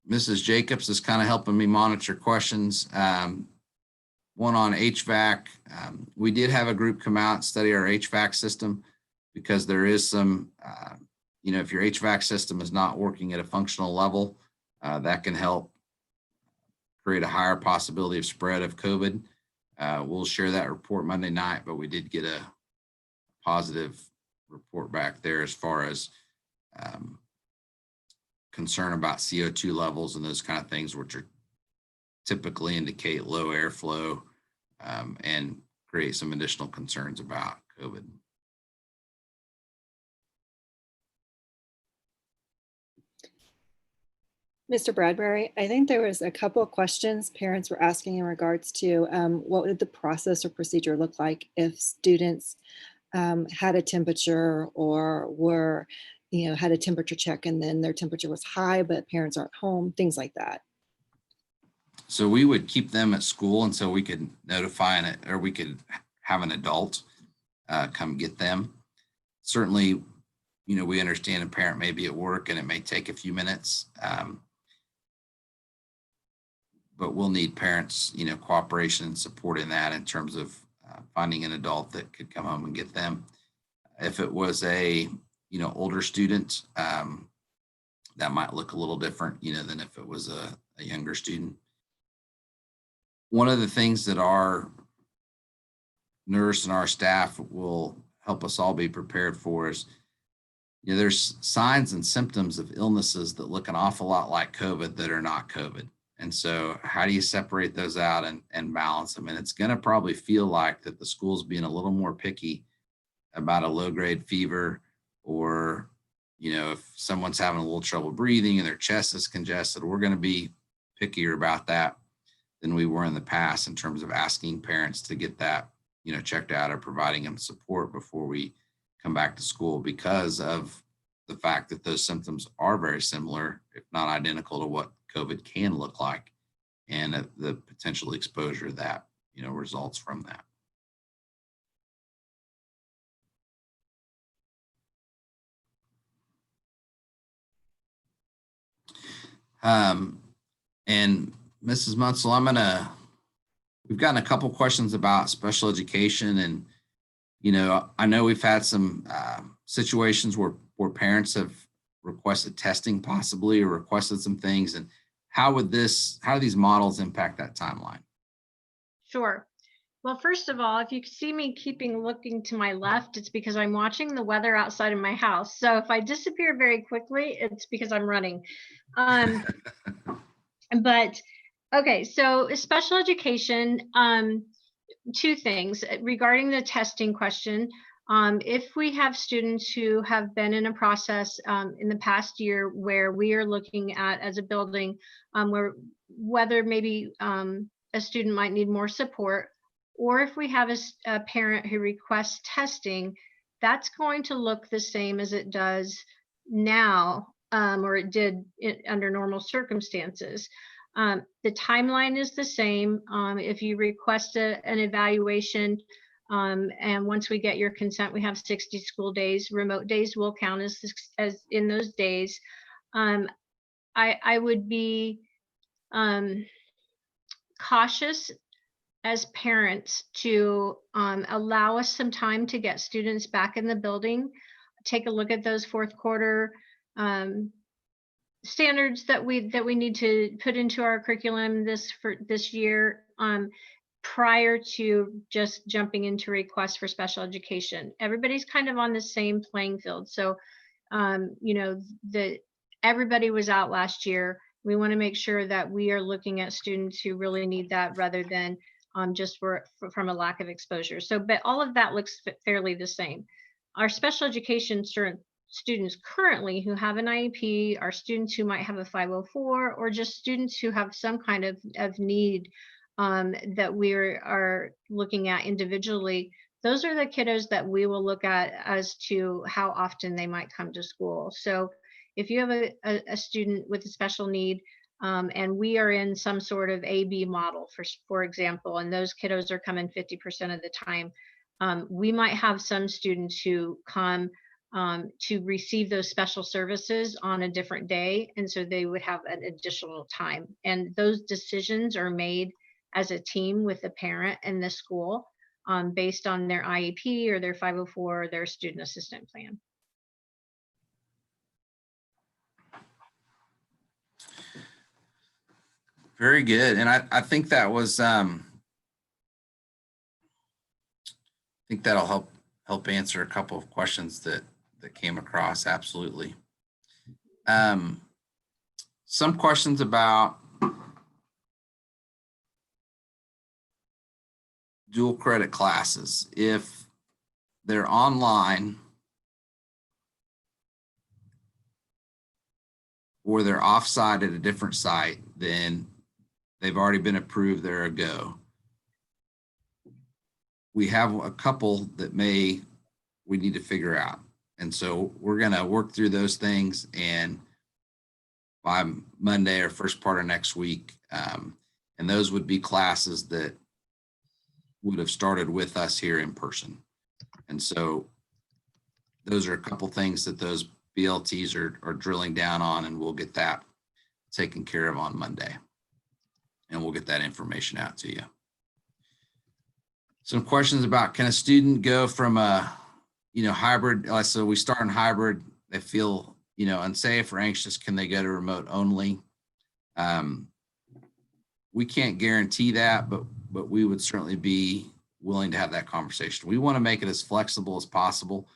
Mrs. Jacobs is kind of helping me monitor questions. One on HVAC. We did have a group come out and study our HVAC system, because there is some, if your HVAC system is not working at a functional level, that can help create a higher possibility of spread of COVID. We'll share that report Monday night, but we did get a positive report back there as far as concern about CO2 levels and those kind of things, which are typically indicate low airflow and create some additional concerns about COVID. Mr. Bradbury, I think there was a couple of questions parents were asking in regards to what would the process or procedure look like if students had a temperature or had a temperature check and then their temperature was high, but parents aren't home, things like that. So we would keep them at school until we could notify or we could have an adult come get them. Certainly, we understand a parent may be at work and it may take a few minutes, but we'll need parents, cooperation and support in that, in terms of finding an adult that could come home and get them. If it was a, older student, that might look a little different, than if it was a younger student. One of the things that our nurse and our staff will help us all be prepared for is, there's signs and symptoms of illnesses that look an awful lot like COVID that are not COVID. And so how do you separate those out and balance them? And it's going to probably feel like that the school's being a little more picky about a low-grade fever, or, if someone's having a little trouble breathing and their chest is congested, we're going to be pickier about that than we were in the past, in terms of asking parents to get that, checked out, or providing them support before we come back to school, because of the fact that those symptoms are very similar, if not identical, to what COVID can look like and the potential exposure that, results from that. And Mrs. Munsell, we've gotten a couple questions about special education, and, I know we've had some situations where parents have requested testing possibly, or requested some things, and how do these models impact that timeline? Sure. Well, first of all, if you see me looking to my left, it's because I'm watching the weather outside of my house. So if I disappear very quickly, it's because I'm running. But okay, so special education, two things regarding the testing question. If we have students who have been in a process in the past year where we are looking at as a building, whether maybe a student might need more support, or if we have a parent who requests testing, that's going to look the same as it does now, or it did under normal circumstances. The timeline is the same. If you request an evaluation, and once we get your consent, we have 60 school days. Remote days will count as in those days. I would be cautious as parents to allow us some time to get students back in the building, take a look at those fourth quarter standards that we need to put into our curriculum for this year, prior to just jumping into requests for special education. Everybody's kind of on the same playing field. So, everybody was out last year. We want to make sure that we are looking at students who really need that rather than just from a lack of exposure. So, but all of that looks fairly the same. Our special education students currently who have an IEP are students who might have a 504, or just students who have some kind of need that we are looking at individually. Those are the kiddos that we will look at as to how often they might come to school. So if you have a student with a special need, and we are in some sort of A/B model, for example, and those kiddos are coming 50% of the time, we might have some students who come to receive those special services on a different day, and so they would have an additional time. And those decisions are made as a team with the parent and the school, based on their IEP or their 504 or their student assistant plan. Very good. And I think that was, I think that'll help answer a couple of questions that came across. Absolutely. Some questions about dual credit classes. If they're online or they're offsite at a different site, then they've already been approved, they're a go. We have a couple that we need to figure out. And so we're going to work through those things, and by Monday or first part of next week, and those would be classes that would have started with us here in person. And so those are a couple things that those BLTs are drilling down on, and we'll get that taken care of on Monday. And we'll get that information out to you. Some questions about, can a student go from a, hybrid, so we start in hybrid, they feel, unsafe or anxious, can they go to remote only? We can't guarantee that, but we would certainly be willing to have that conversation. We want to make it as flexible as possible,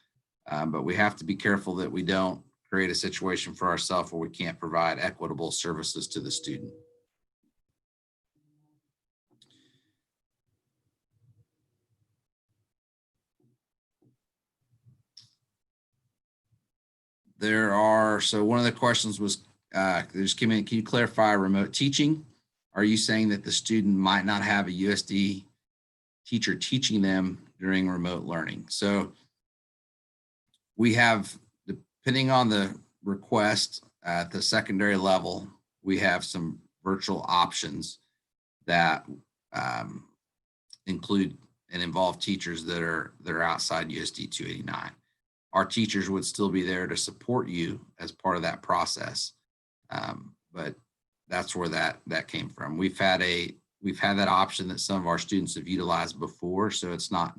but we have to be careful that we don't create a situation for ourselves where we can't provide equitable services to the student. So one of the questions was, just came in, can you clarify remote teaching? Are you saying that the student might not have a USD teacher teaching them during remote learning? So we have, depending on the request at the secondary level, we have some virtual options. that include and involve teachers that are outside USD 289. Our teachers would still be there to support you as part of that process. But that's where that came from. We've had that option that some of our students have utilized before, so it's not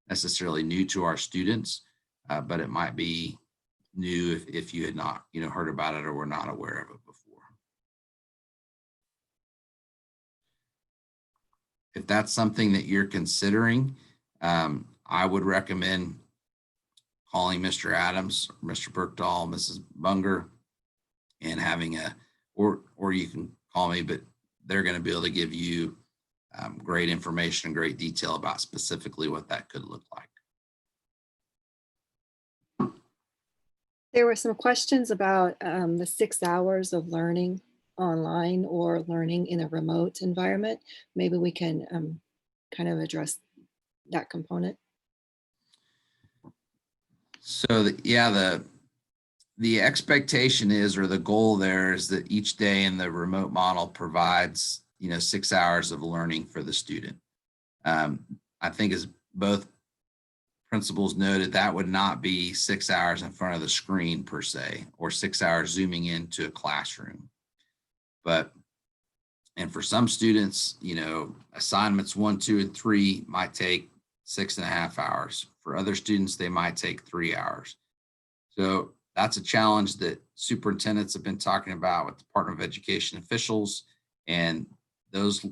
necessarily new to our students, but it might be new if you had not, heard about it or were not aware of it before. If that's something that you're considering, I would recommend calling Mr. Adams, Mr. Bergdahl, Mrs. Bunger, and having or you can call me, but they're going to be able to give you great information and great detail about specifically what that could look like. There were some questions about the 6 hours of learning online or learning in a remote environment. Maybe we can kind of address that component. So the expectation is, or the goal there is that each day in the remote model provides, 6 hours of learning for the student. I think as both principals noted, that would not be 6 hours in front of the screen per se, or 6 hours zooming into a classroom. And for some students, assignments 1, 2, and 3 might take 6.5 hours. For other students, they might take 3 hours. So that's a challenge that superintendents have been talking about with Department of Education officials, and those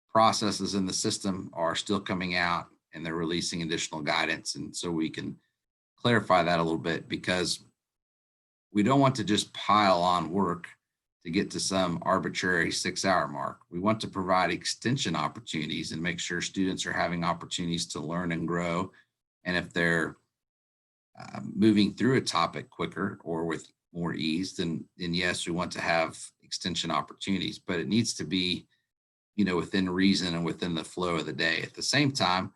processes in the system are still coming out, and they're releasing additional guidance. And so we can clarify that a little bit, because we don't want to just pile on work to get to some arbitrary 6-hour mark. We want to provide extension opportunities and make sure students are having opportunities to learn and grow. And if they're moving through a topic quicker or with more ease, then yes, we want to have extension opportunities, but it needs to be, within reason and within the flow of the day. At the same time,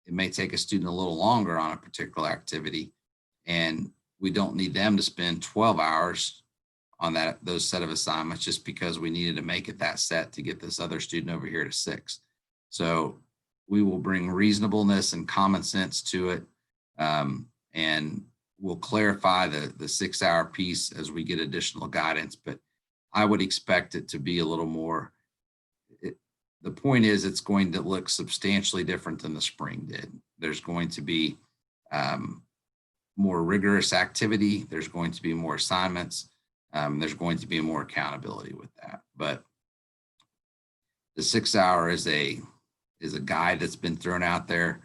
it may take a student a little longer on a particular activity, and we don't need them to spend 12 hours on those set of assignments just because we needed to make it that set to get this other student over here to 6. So we will bring reasonableness and common sense to it. And we'll clarify the 6-hour piece as we get additional guidance, but I would expect it to be a little more. The point is, it's going to look substantially different than the spring did. There's going to be more rigorous activity. There's going to be more assignments. There's going to be more accountability with that. But the 6-hour is a guide that's been thrown out there.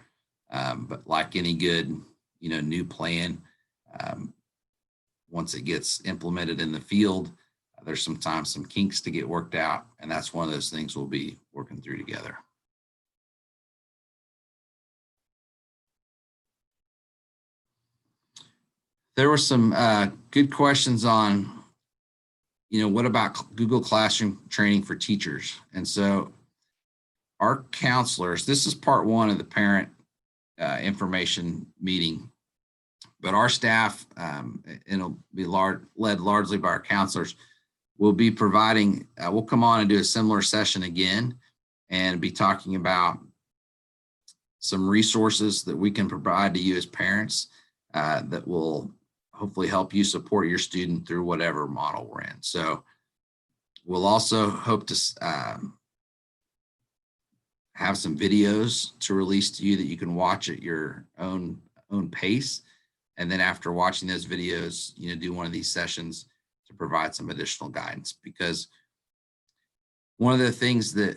But like any good, new plan, once it gets implemented in the field, there's sometimes some kinks to get worked out, and that's one of those things we'll be working through together. There were some good questions on, what about Google Classroom training for teachers? And so our counselors, this is part 1 of the parent information meeting, but our staff, and it'll be led largely by our counselors, will be providing, we'll come on and do a similar session again and be talking about some resources that we can provide to you as parents that will hopefully help you support your student through whatever model we're in. So we'll also hope to have some videos to release to you that you can watch at your own pace. And then after watching those videos, do one of these sessions to provide some additional guidance. Because one of the things that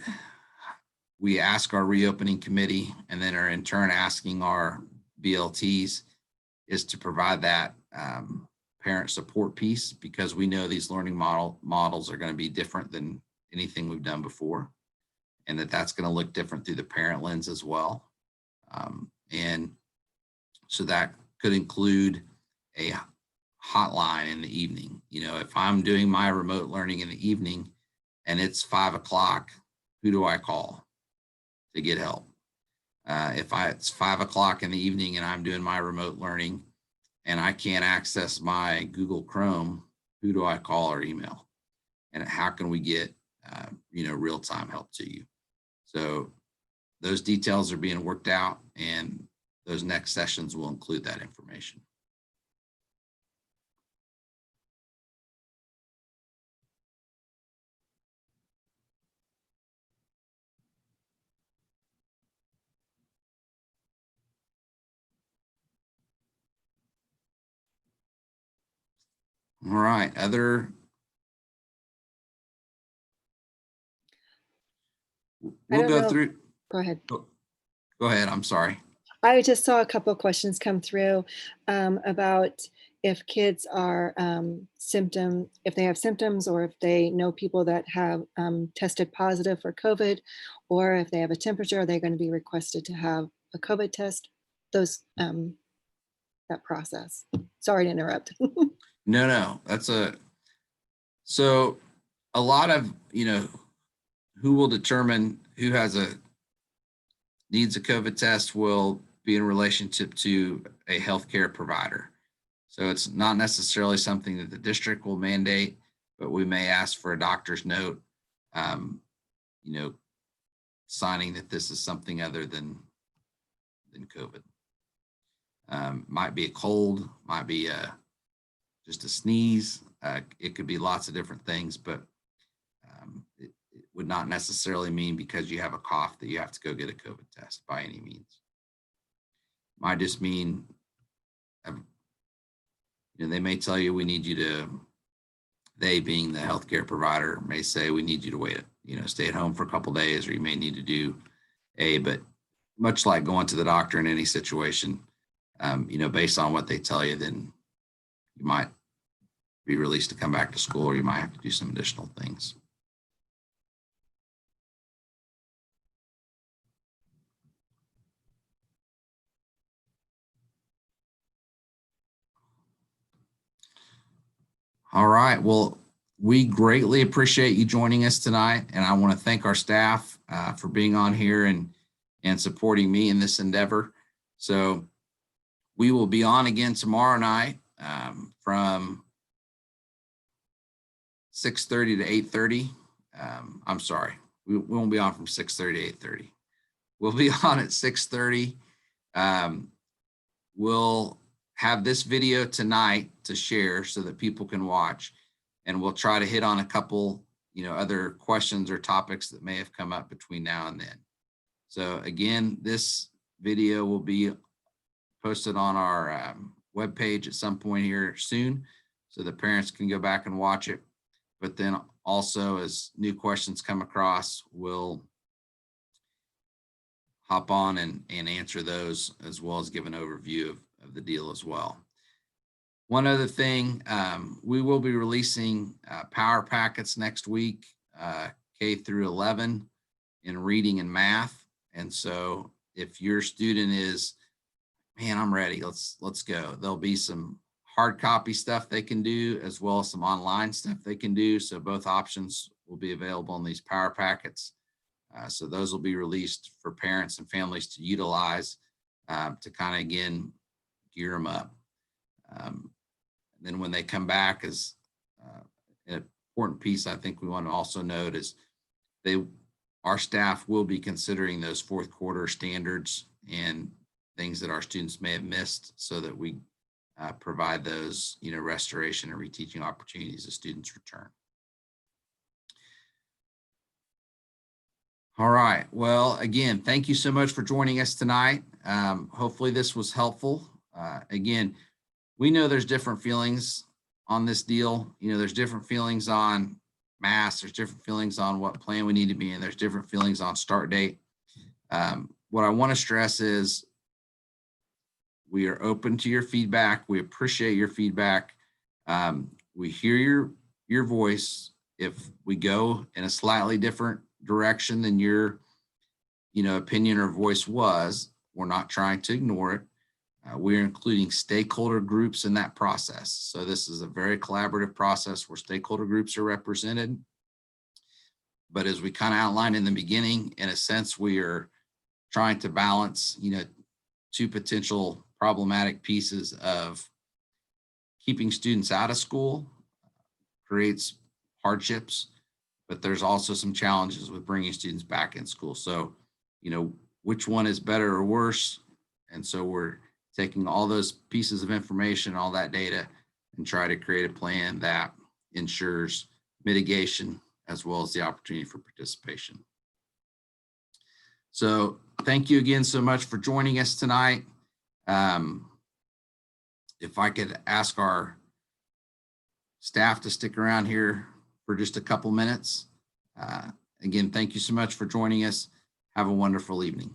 we ask our reopening committee, and then are in turn asking our BLTs, is to provide that parent support piece, because we know these learning models are going to be different than anything we've done before, and that's going to look different through the parent lens as well. And so that could include a hotline in the evening. If I'm doing my remote learning in the evening and it's 5 o'clock, who do I call to get help? If it's 5 o'clock in the evening and I'm doing my remote learning and I can't access my Google Chrome, who do I call or email? And how can we get real-time help to you? So those details are being worked out, and those next sessions will include that information. All right, we'll don't go know. through. Go ahead. Go ahead. I'm sorry. I just saw a couple of questions come through about if kids are if they have symptoms, or if they know people that have tested positive for COVID, or if they have a temperature, are they going to be requested to have a COVID test? Those that process. Sorry to interrupt. No, so a lot of, who will determine who needs a COVID test will be in relationship to a healthcare provider. So it's not necessarily something that the district will mandate, but we may ask for a doctor's note, signing that this is something other than COVID. Might be a cold, might be just a sneeze. It could be lots of different things, but it would not necessarily mean because you have a cough that you have to go get a COVID test by any means. Might just mean, they may tell you they being the healthcare provider may say we need you to wait, stay at home for a couple of days, or you may need to do but much like going to the doctor in any situation, based on what they tell you, then you might be released to come back to school, or you might have to do some additional things. All right. Well, we greatly appreciate you joining us tonight, and I want to thank our staff for being on here and supporting me in this endeavor. So we will be on again tomorrow night from 6:30 to 8:30. I'm sorry, we won't be on from 6:30 to 8:30. We'll be on at 6:30. We'll have this video tonight to share so that people can watch, and we'll try to hit on a couple, other questions or topics that may have come up between now and then. So again, this video will be posted on our webpage at some point here soon, so the parents can go back and watch it. But then also, as new questions come across, we'll hop on and answer those, as well as give an overview of the deal as well. One other thing, we will be releasing power packets next week, K through 11 in reading and math. And so if your student is, man, I'm ready, let's go. There'll be some hard copy stuff they can do, as well as some online stuff they can do. So both options will be available in these power packets. So those will be released for parents and families to utilize to kind of, again, gear them up. Then when they come back, is an important piece I think we want to also note is our staff will be considering those fourth quarter standards and things that our students may have missed, so that we provide those, restoration and reteaching opportunities as students return. All right. Well, again, thank you so much for joining us tonight. Hopefully this was helpful. Again, we know there's different feelings on this deal. There's different feelings on masks. There's different feelings on what plan we need to be in. There's different feelings on start date. What I want to stress is we are open to your feedback. We appreciate your feedback. We hear your voice. If we go in a slightly different direction than your, opinion or voice was, we're not trying to ignore it. We're including stakeholder groups in that process. So this is a very collaborative process where stakeholder groups are represented. But as we kind of outlined in the beginning, in a sense, we are trying to balance, two potential problematic pieces of keeping students out of school creates hardships, but there's also some challenges with bringing students back in school. So, which one is better or worse? And so we're taking all those pieces of information, all that data, and try to create a plan that ensures mitigation as well as the opportunity for participation. So thank you again so much for joining us tonight. If I could ask our staff to stick around here for just a couple minutes. Again, thank you so much for joining us. Have a wonderful evening.